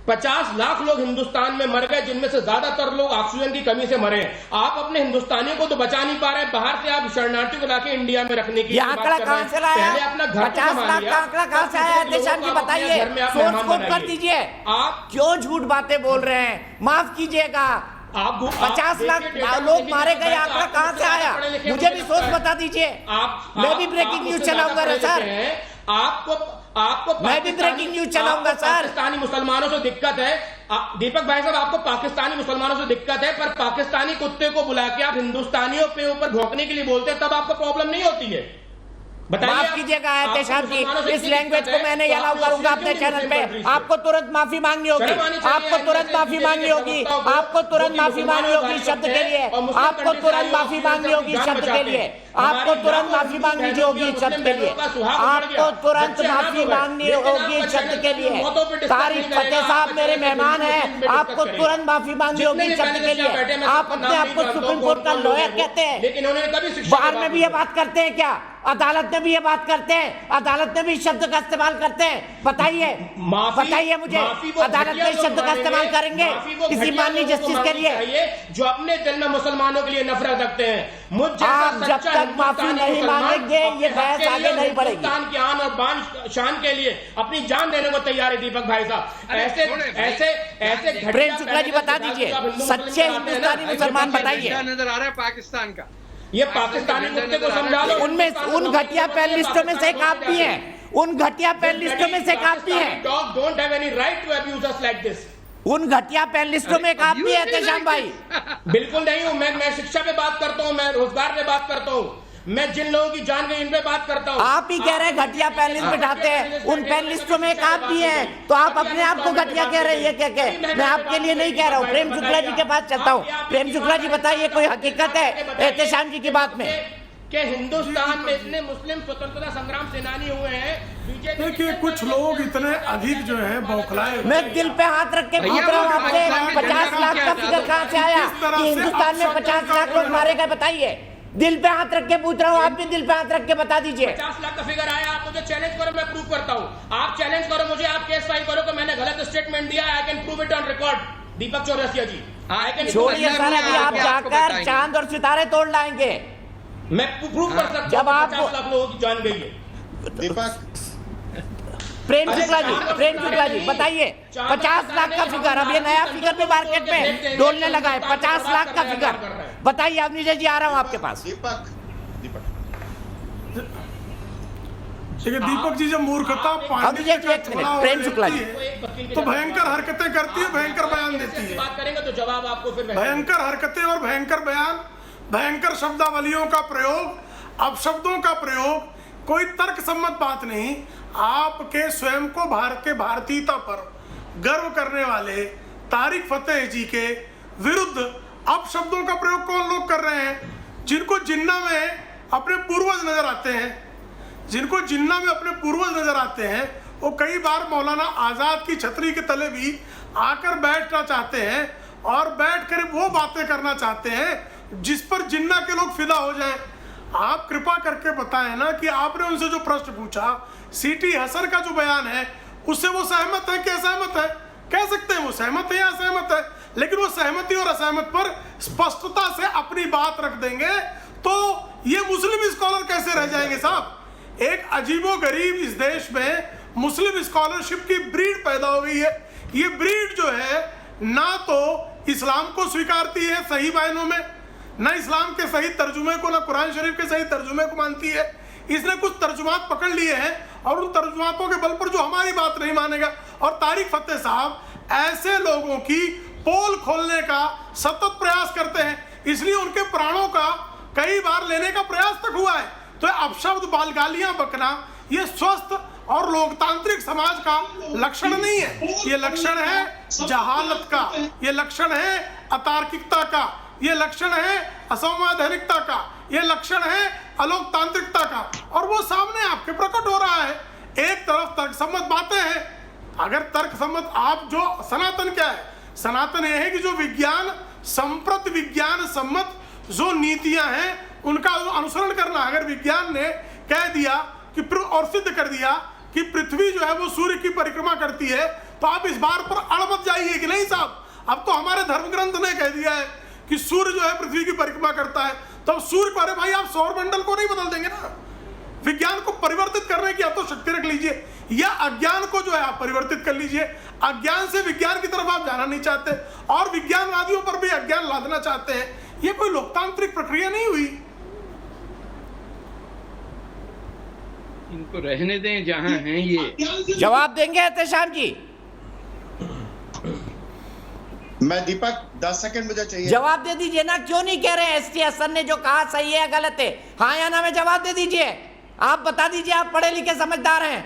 50 लाख लोग हिंदुस्तान में मर गए, जिनमें से ज्यादातर लोग ऑक्सीजन की कमी से मरे हैं। आप अपने हिंदुस्तानियों को तो बचा नहीं पा रहे, बाहर से आप शरणार्थियों को लाके इंडिया में रखने की
आंकड़ा कहां से लाया?
पहले अपना घर
50 लाख का आंकड़ा कहां से आया? देशान जी बताइए, सोर्स कोड कर दीजिए। आप क्यों झूठ बातें बोल रहे हैं? माफ कीजिएगा, आप 50 लाख लोग मारे गए, आंकड़ा कहां से आया? मुझे भी सोच बता दीजिए। मैं भी ब्रेकिंग न्यूज चलाऊंगा सर।
आपको
मैं भी ब्रेकिंग न्यूज चलाऊंगा सर।
पाकिस्तानी मुसलमानों से दिक्कत है दीपक भाई साहब, आपको पाकिस्तानी मुसलमानों से दिक्कत है, पर पाकिस्तानी कुत्ते को बुला के आप हिंदुस्तानियों पे ऊपर भौंकने के लिए बोलते हैं, तब आपको प्रॉब्लम नहीं होती है।
माफ कीजिएगा एहतेशाम जी, इस लैंग्वेज को मैंने अलाउ करूंगा अपने चैनल पे। आपको तुरंत माफी मांगनी होगी, आपको तुरंत माफी मांगनी होगी, आपको तुरंत माफी मांगनी होगी शब्द के लिए, आपको तुरंत माफी मांगनी होगी शब्द के लिए, आपको तुरंत माफी मांगनी होगी शब्द के लिए, आपको तुरंत माफी मांगनी होगी शब्द के लिए। तारिक फतेह साहब मेरे मेहमान हैं, आपको तुरंत माफी मांगनी होगी शब्द के लिए। आप अपने आप को सुप्रीम कोर्ट का लॉयर कहते हैं, बाहर में भी ये बात करते हैं क्या? अदालत में भी ये बात करते हैं, अदालत में भी इस शब्द का इस्तेमाल करते हैं? बताइए बताइए मुझे, अदालत में इस शब्द का इस्तेमाल करेंगे किसी माननीय जस्टिस के लिए
जो अपने दिल में मुसलमानों के लिए नफरत रखते हैं?
आप जब तक माफी नहीं मांगेंगे ये बहस आगे नहीं बढ़ेगी।
हिंदुस्तान की आन और बान शान के लिए अपनी जान देने को तैयार है दीपक भाई साहब। ऐसे
प्रेम शुक्ला जी बता दीजिए, सच्चे हिंदुस्तानी मुसलमान बताइए।
नजर आ रहा है पाकिस्तान का,
ये पाकिस्तानी कुत्ते को समझा लो।
उनमें उन घटिया पैनलिस्टों में से एक आप भी हैं, उन घटिया पैनलिस्टों में से एक आप भी हैं।
Dog don't have any right to abuse us like this.
उन घटिया पैनलिस्टों में एक आप भी हैं एहतेशाम भाई।
बिल्कुल नहीं हूं मैं शिक्षा पे बात करता हूं, मैं रोजगार पे बात करता हूं, मैं जिन लोगों की जान गई इन पे बात करता हूं।
आप ही कह रहे हैं घटिया पैनलिस्ट बिठाते हैं, उन पैनलिस्टों में एक आप भी हैं, तो आप अपने आप को घटिया कह रहे हैं। क्या मैं आपके लिए नहीं कह रहा हूँ। प्रेम शुक्ला जी के पास चलता हूँ। प्रेम शुक्ला जी बताइए कोई हकीकत है एहतेशाम जी की बात में
कि हिंदुस्तान में इतने मुस्लिम स्वतंत्रता संग्राम सेनानी हुए हैं?
देखिए कुछ लोग इतने अधिक जो है बौखलाए।
मैं दिल पे हाथ रख के पूछ रहा हूँ आपसे, 50 लाख का फिगर कहाँ से आया कि हिंदुस्तान में 50 लाख लोग मारे गए? बताइए, दिल पे हाथ रख के पूछ रहा हूँ, आप भी दिल पे हाथ रख के बता दीजिए।
50 लाख का फिगर आया, आप मुझे चैलेंज करो, मैं प्रूव करता हूँ। आप चैलेंज करो मुझे, आप केस फाइल करो कि मैंने गलत स्टेटमेंट दिया, I can prove it on record. Deepak Chaurasia ji
छोड़िए सर, अभी आप जाकर चांद और सितारे तोड़ लाएंगे।
मैं प्रूव कर सकता हूं
जब आप
50 लाख लोगों की जान गई है।
दीपक
प्रेम शुक्ला जी बताइए, 50 लाख का फिगर, अब ये नया फिगर भी मार्केट में डोलने लगा है। 50 लाख का फिगर बताइए। अब नीचे जी आ रहा हूं आपके पास।
दीपक
दीपक जी जब मूर्खता
प्रेम शुक्ला जी
तो भयंकर हरकतें करती है, भयंकर बयान देती है।
बात करेंगे तो जवाब आपको फिर
भयंकर हरकतें और भयंकर बयान, भयंकर शब्दावलियों का प्रयोग, अपशब्दों का प्रयोग, कोई तर्क सम्मत बात नहीं। आपके स्वयं को भारत के भारतीयता पर गर्व करने वाले तारिक फतेह जी के विरुद्ध अपशब्दों का प्रयोग कौन लोग कर रहे हैं? जिनको जिन्ना में अपने पूर्वज नजर आते हैं, जिनको जिन्ना में अपने पूर्वज नजर आते हैं, वो कई बार मौलाना आज़ाद की छतरी के तले भी आकर बैठना चाहते हैं और बैठकर वो बातें करना चाहते हैं जिस पर जिन्ना के लोग फिदा हो जाएं। आप कृपा करके बताएं ना कि आपने उनसे जो प्रश्न पूछा, सीटी हसन का जो बयान है उससे वो सहमत है कि असहमत है? कह सकते हैं वो सहमत है या असहमत है, लेकिन वो सहमति और असहमत पर स्पष्टता से अपनी बात रख देंगे तो ये मुस्लिम स्कॉलर कैसे रह जाएंगे साहब? एक अजीबोगरीब इस देश में मुस्लिम स्कॉलरशिप की ब्रीड पैदा हो गई है। ये ब्रीड जो है ना तो इस्लाम को स्वीकारती है सही मायनों में, ना इस्लाम के सही तर्जुमे को, ना कुरान शरीफ के सही तर्जुमे को मानती है। इसने कुछ तर्जुमात पकड़ लिए हैं और उन तर्जुमातों के बल पर जो हमारी बात नहीं मानेगा। और तारिक फतेह साहब ऐसे लोगों की पोल खोलने का सतत प्रयास करते हैं, इसलिए उनके प्राणों का कई बार लेने का प्रयास तक हुआ है। तो अपशब्द बालगालियां बकना ये स्वस्थ और लोकतांत्रिक समाज का लक्षण नहीं है। ये लक्षण है जहालत का, ये लक्षण है अतार्किकता का, ये लक्षण है असंवैधानिकता का, ये लक्षण है अलोकतांत्रिकता का। और वो सामने आपके प्रकट हो रहा है। एक तरफ तर्कसम्मत बातें हैं, अगर तर्कसम्मत आप जो सनातन क्या है? सनातन यह है कि जो विज्ञान संप्रत विज्ञान सम्मत जो नीतियां हैं उनका अनुसरण करना। अगर विज्ञान ने कह दिया कि और सिद्ध कर दिया कि पृथ्वी जो है वो सूर्य की परिक्रमा करती है, तो आप इस बार पर अड़ मत जाइए कि नहीं साहब, अब तो हमारे धर्म ग्रंथ ने कह दिया है कि सूर्य जो है पृथ्वी की परिक्रमा करता है, तो अब सूर्य को, अरे भाई आप सौर मंडल को नहीं बदल देंगे ना। विज्ञान को परिवर्तित करने की या तो शक्ति रख लीजिए या अज्ञान को जो है आप परिवर्तित कर लीजिए। अज्ञान से विज्ञान की तरफ आप जाना नहीं चाहते और विज्ञानवादियों पर भी अज्ञान लादना चाहते हैं। ये कोई लोकतांत्रिक प्रक्रिया नहीं हुई।
इनको रहने दें जहां हैं ये।
जवाब देंगे एहतेशाम जी?
मैं दीपक 10 सेकंड मुझे चाहिए।
जवाब दे दीजिए ना, क्यों नहीं कह रहे एसटी हसन ने जो कहा सही है गलत है? हाँ या ना में जवाब दे दीजिए। आप बता दीजिए, आप पढ़े लिखे समझदार हैं,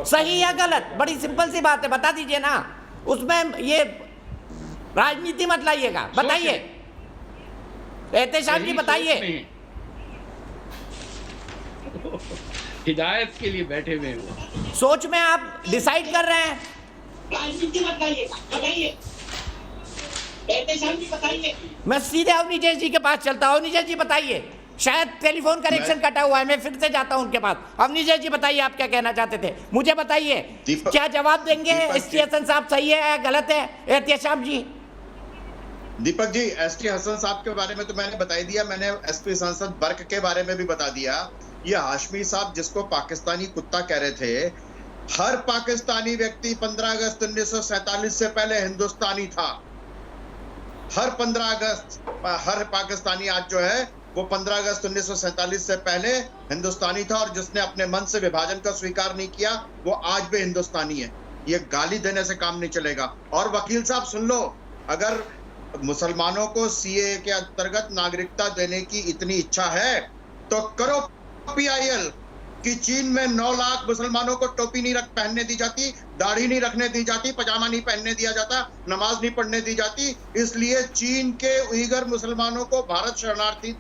सही या गलत? बड़ी सिंपल सी बात है, बता दीजिए ना, उसमें ये राजनीति मत लाइएगा। बताइए एहतेशाम जी, बताइए।
हिदायत के लिए बैठे हुए हैं,
सोच में आप डिसाइड कर रहे हैं।
राजनीति मत लाइएगा, बताइए एहतेशाम जी, बताइए।
मैं सीधे अवनीश जी के पास चलता हूँ। अवनीश जी बताइए, शायद टेलीफोन कनेक्शन कटा हुआ है, मैं फिर से जाता हूं उनके पास। अवनीश जी बताइए, आप क्या कहना चाहते थे, मुझे बताइए। क्या जवाब देंगे एसटी हसन साहब सही है या गलत है? एहतेशाम जी।
दीपक जी, एसटी हसन साहब के बारे में तो मैंने बता ही दिया, मैंने एसपी सांसद बर्क के बारे में भी बता दिया। ये हाशमी साहब जिसको पाकिस्तानी कुत्ता कह रहे थे, हर पाकिस्तानी व्यक्ति 15 अगस्त 1947 से पहले हिंदुस्तानी था। हर 15 अगस्त हर पाकिस्तानी आज जो है वो 15 अगस्त 1947 से पहले हिंदुस्तानी था, और जिसने अपने मन से विभाजन का स्वीकार नहीं किया वो आज भी हिंदुस्तानी है। ये गाली देने से काम नहीं चलेगा। और वकील साहब सुन लो, अगर मुसलमानों को सीए के अंतर्गत नागरिकता देने की इतनी इच्छा है तो करो पीआईएल कि चीन में 9 लाख मुसलमानों को टोपी नहीं पहनने दी जाती, दाढ़ी नहीं रखने दी जाती, पजामा नहीं पहनने दिया जाता, नमाज नहीं पढ़ने दी जाती, इसलिए चीन के उइगर मुसलमानों को भारत शरणार्थी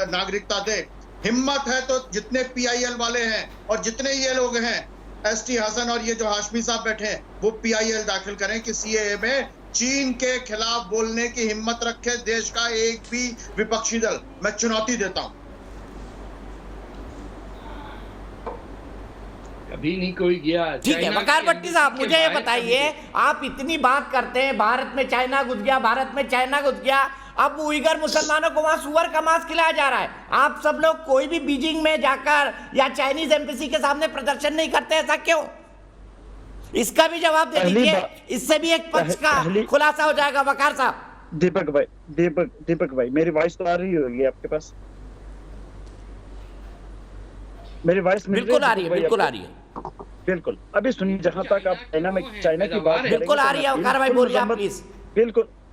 नागरिकता दे। हिम्मत है तो जितने पीआईएल वाले हैं और जितने ये लोग हैं, एसटी हसन और ये जो हाशमी साहब बैठे हैं, वो पीआईएल दाखिल करें कि सीएए में चीन के खिलाफ बोलने की हिम्मत रखे देश का एक भी विपक्षी दल। मैं चुनौती देता हूं।
कभी नहीं कोई गया।
ठीक है वकार भट्टी साहब, मुझे ये बताइए, आप इतनी बात करते हैं भारत में चाइना घुस गया, भारत में चाइना घुस गया, अब उइगर मुसलमानों को वहां सुअर का मांस खिलाया जा रहा है। आप सब लोग कोई भी बीजिंग में जाकर या चाइनीज एम्बेसी के सामने प्रदर्शन नहीं करते, ऐसा क्यों? इसका भी जवाब दे दीजिए, इससे भी एक पक्ष का खुलासा हो जाएगा। वकार साहब।
दीपक भाई मेरी वॉइस तो आ रही होगी आपके पास? मेरी वॉइस
बिल्कुल आ रही है, बिल्कुल आ रही है,
बिल्कुल। अभी सुनिए, जहां तक आप चाइना की बात
बिल्कुल आ रही है, वकार भाई बोलिए आप प्लीज।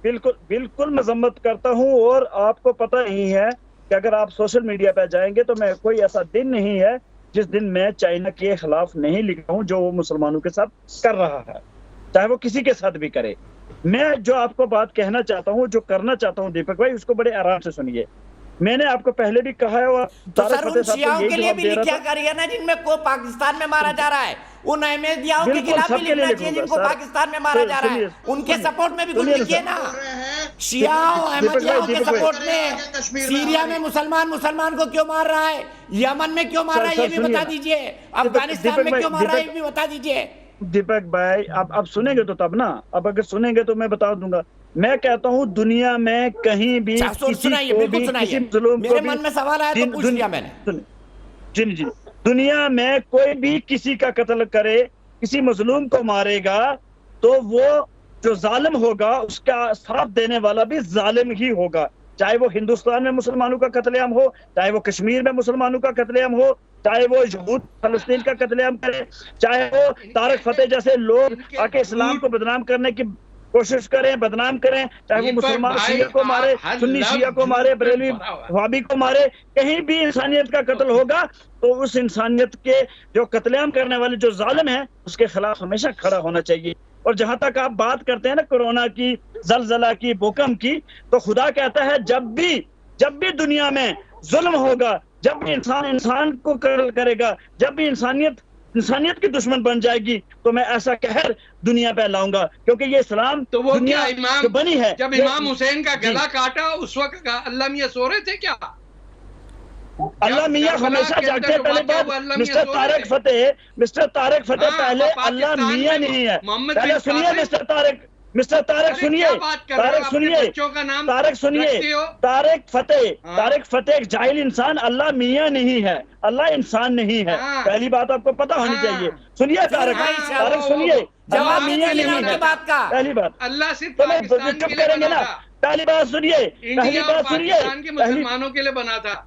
बिल्कुल मजम्मत करता हूं, और आपको पता ही है कि अगर आप सोशल मीडिया पे जाएंगे तो मैं कोई ऐसा दिन नहीं है जिस दिन मैं चाइना के खिलाफ नहीं लिखा हूं जो वो मुसलमानों के साथ कर रहा है, चाहे वो किसी के साथ भी करे। मैं जो आपको बात कहना चाहता हूं, जो करना चाहता हूं दीपक भाई, उसको बड़े आराम से सुनिए। मैंने आपको पहले भी कहा है, और
तो सर उन शियाओं के लिए भी लिखा करिए ना जिनमें को पाकिस्तान में मारा जा रहा है, उन अहमदियाओं के खिलाफ भी लिखना चाहिए जिनको पाकिस्तान में मारा जा रहा है, उनके सपोर्ट में भी कुछ लिखिए ना। शियाओं अहमदियाओं के सपोर्ट में सीरिया में मुसलमान को क्यों मार रहा है, यमन में क्यों मार रहा है ये भी बता दीजिए, अफगानिस्तान में क्यों मार रहा है ये भी बता दीजिए।
दीपक भाई अब सुनेंगे तो तब ना, अब अगर सुनेंगे तो मैं बता दूंगा। मैं कहता हूं दुनिया में कहीं भी
मेरे मन में सवाल आया तो पूछ लिया मैंने।
जी दुनिया में कोई भी किसी का कत्ल करे, किसी मजलूम को मारेगा, तो वो जो जालिम होगा उसका साथ देने वाला भी जालिम ही होगा। चाहे वो हिंदुस्तान में मुसलमानों का कत्लेआम हो, चाहे वो कश्मीर में मुसलमानों का कत्लेआम हो, चाहे वो यहूद फलस्तीन का कत्लेआम करे, चाहे वो तारक फतेह जैसे लोग आके इस्लाम को बदनाम करने की कोशिश करें, बदनाम करें, चाहे वो मुसलमान शिया को मारे, सुन्नी शिया को मारे, बरेलवी वहाबी को मारे, कहीं भी इंसानियत का कत्ल होगा तो उस इंसानियत के जो कत्लेआम करने वाले जो जालिम है उसके खिलाफ हमेशा खड़ा होना चाहिए। और जहां तक आप बात करते हैं ना कोरोना की, जलजला की, भूकंप की, तो खुदा कहता है जब भी दुनिया में जुल्म होगा, जब भी इंसान को कत्ल करेगा, जब भी इंसानियत की दुश्मन बन जाएगी, तो मैं ऐसा कहर दुनिया पे लाऊंगा, क्योंकि ये इस्लाम
तो वो
दुनिया
क्या इमाम
बनी है।
जब इमाम हुसैन का गला काटा उस वक्त अल्लाह मियां सो रहे थे क्या?
अल्लाह मियां हमेशा जागते। पहले बात मिस्टर तारक फतेह पहले अल्लाह मियां नहीं है। पहले सुनिए मिस्टर तारक सुनिए, तारक फतेह जाहिल इंसान, अल्लाह मियां नहीं है, अल्लाह इंसान नहीं है। पहली बात आपको पता होनी चाहिए। सुनिए तारक सुनिए, अल्लाह मियां नहीं है, पहली बात।
अल्लाह सिर्फ
तो मैं चुप करेंगे ना, पहली बात सुनिए,
मुसलमानों के लिए बना था।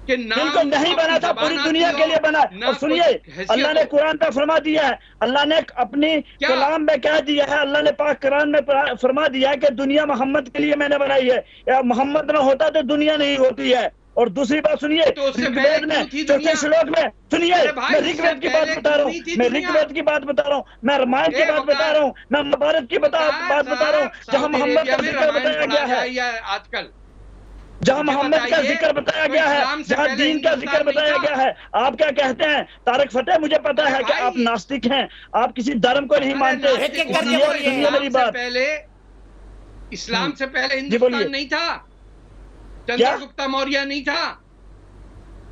कि ना
बिल्कुल नहीं बना था, पूरी दुनिया के लिए बना। और सुनिए, अल्लाह ने कुरान पे फरमा दिया है, अल्लाह ने अपनी कलाम में कह दिया है, अल्लाह ने पाक कुरान में फरमा दिया है कि दुनिया मोहम्मद के लिए मैंने बनाई है, या मोहम्मद ना होता तो दुनिया नहीं होती है। और दूसरी बात सुनिए, ऋग्वेद में चौथे श्लोक में, सुनिए मैं ऋग्वेद की बात बता रहा हूँ, मैं ऋग्वेद की बात बता रहा हूँ, मैं रामायण की बात बता रहा हूँ, मैं महाभारत की बात बता रहा हूँ, जहाँ मोहम्मद का जिक्र बताया गया है,
आजकल
जहाँ मोहम्मद का जिक्र बताया गया है, जहाँ दीन का जिक्र बताया गया है। आप क्या कहते हैं तारक फतेह? मुझे पता है कि आप नास्तिक हैं, आप किसी धर्म को नहीं मानते। सुनिए मेरी बात,
पहले इस्लाम से पहले हिंदुस्तान नहीं था, चंद्रगुप्ता मौर्य नहीं था,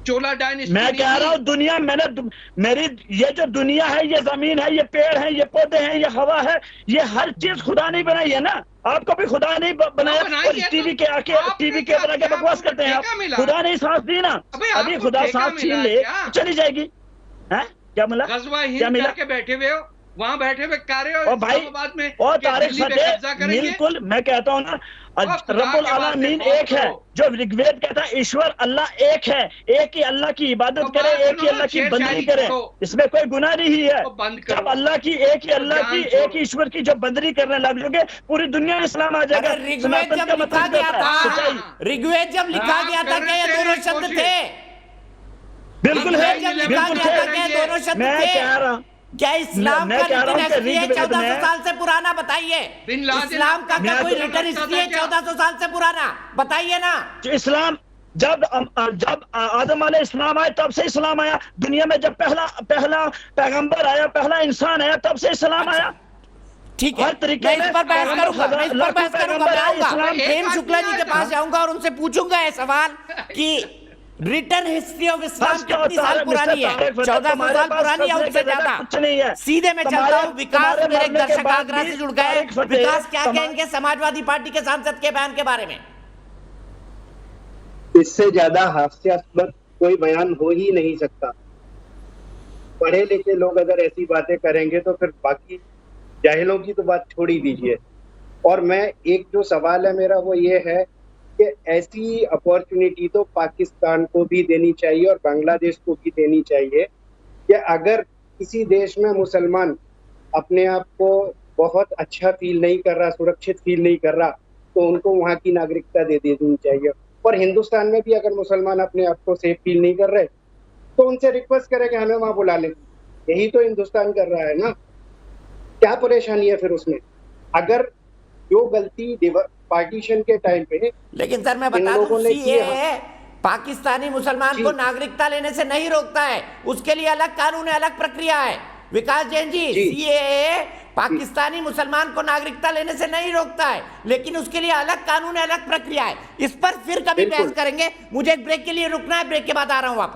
चोला डायनेस्टी।
मैं कह रहा हूँ दुनिया, मेरी ये जो दुनिया है, ये जमीन है, ये पेड़ है, ये पौधे हैं, ये हवा है, ये हर चीज खुदा नहीं बनाई है ना? आपको भी खुदा नहीं बनाया। और टीवी के आके टीवी के बना के बकवास करते हैं आप। खुदा नहीं सांस दी ना, अभी खुदा सांस छीन ले चली जाएगी। है क्या मिला?
क्या मिला के बैठे हुए हो, वहाँ बैठे हुए कार्य
और भाई
में
और तारिक फतेह, बिल्कुल मैं कहता हूँ ना, रब्बुल आलमीन एक है। जो ऋग्वेद कहता है ईश्वर अल्लाह एक है, एक ही अल्लाह की इबादत करे, एक ही अल्लाह की बंदगी करे, इसमें कोई गुनाह नहीं है। जब अल्लाह की एक ही अल्लाह की एक ही ईश्वर की जब बंदगी करने लग जाओगे, पूरी दुनिया में इस्लाम आ जाएगा।
ऋग्वेद जब लिखा गया था, ऋग्वेद जब लिखा गया था क्या ये दोनों शब्द थे?
बिल्कुल है,
बिल्कुल है, दोनों शब्द
मैं
थे।
कह रहा हूँ
क्या इस्लाम का रिटर्न हिस्ट्री है 1400 साल से पुराना? बताइए, इस्लाम का क्या कोई रिटर्न हिस्ट्री है 1400 साल से पुराना? बताइए ना।
इस्लाम जब आदम अलैहि इस्लाम आए तब से इस्लाम आया दुनिया में। जब पहला पैगंबर आया, पहला इंसान आया, तब से इस्लाम आया।
ठीक है, मैं इस पर बहस करूंगा, मैं इस पर बहस करूंगा। मैं आऊंगा प्रेम शुक्ला जी के पास जाऊंगा और उनसे पूछूंगा ये सवाल कि रिटर्न हिस्ट्री ऑफ इस्लाम कितनी साल पुरानी है? 1400 साल पुरानी है, उससे ज्यादा। सीधे मैं चलता हूँ, विकास मेरे दर्शक आगरा से जुड़ गए। विकास क्या कहेंगे समाजवादी पार्टी के सांसद के बयान के बारे में?
इससे ज्यादा हास्यास्पद कोई बयान हो ही नहीं सकता। पढ़े लिखे लोग अगर ऐसी बातें करेंगे तो फिर बाकी जाहिलों की तो बात छोड़ ही दीजिए। और मैं एक जो सवाल है मेरा वो ये है कि ऐसी अपॉर्चुनिटी तो पाकिस्तान को भी देनी चाहिए और बांग्लादेश को भी देनी चाहिए कि अगर किसी देश में मुसलमान अपने आप को बहुत अच्छा फील नहीं कर रहा, सुरक्षित फील नहीं कर रहा, तो उनको वहाँ की नागरिकता दे देनी चाहिए। और हिंदुस्तान में भी अगर मुसलमान अपने आप को सेफ फील नहीं कर रहे तो उनसे रिक्वेस्ट करें कि हमें वहाँ बुला लें। यही तो हिंदुस्तान कर रहा है ना। क्या परेशानी है फिर उसमें? अगर जो गलती पार्टीशन के टाइम पे,
लेकिन सर मैं बता दूं, सीएए पाकिस्तानी मुसलमान को नागरिकता लेने से नहीं रोकता है, उसके लिए अलग कानून है, अलग प्रक्रिया है। विकास जैन जी, सीएए पाकिस्तानी मुसलमान को नागरिकता लेने से नहीं रोकता है, लेकिन उसके लिए अलग कानून है, अलग प्रक्रिया है। इस पर फिर कभी बहस करेंगे। मुझे एक ब्रेक के लिए रुकना है, ब्रेक के बाद आ रहा हूं वापस।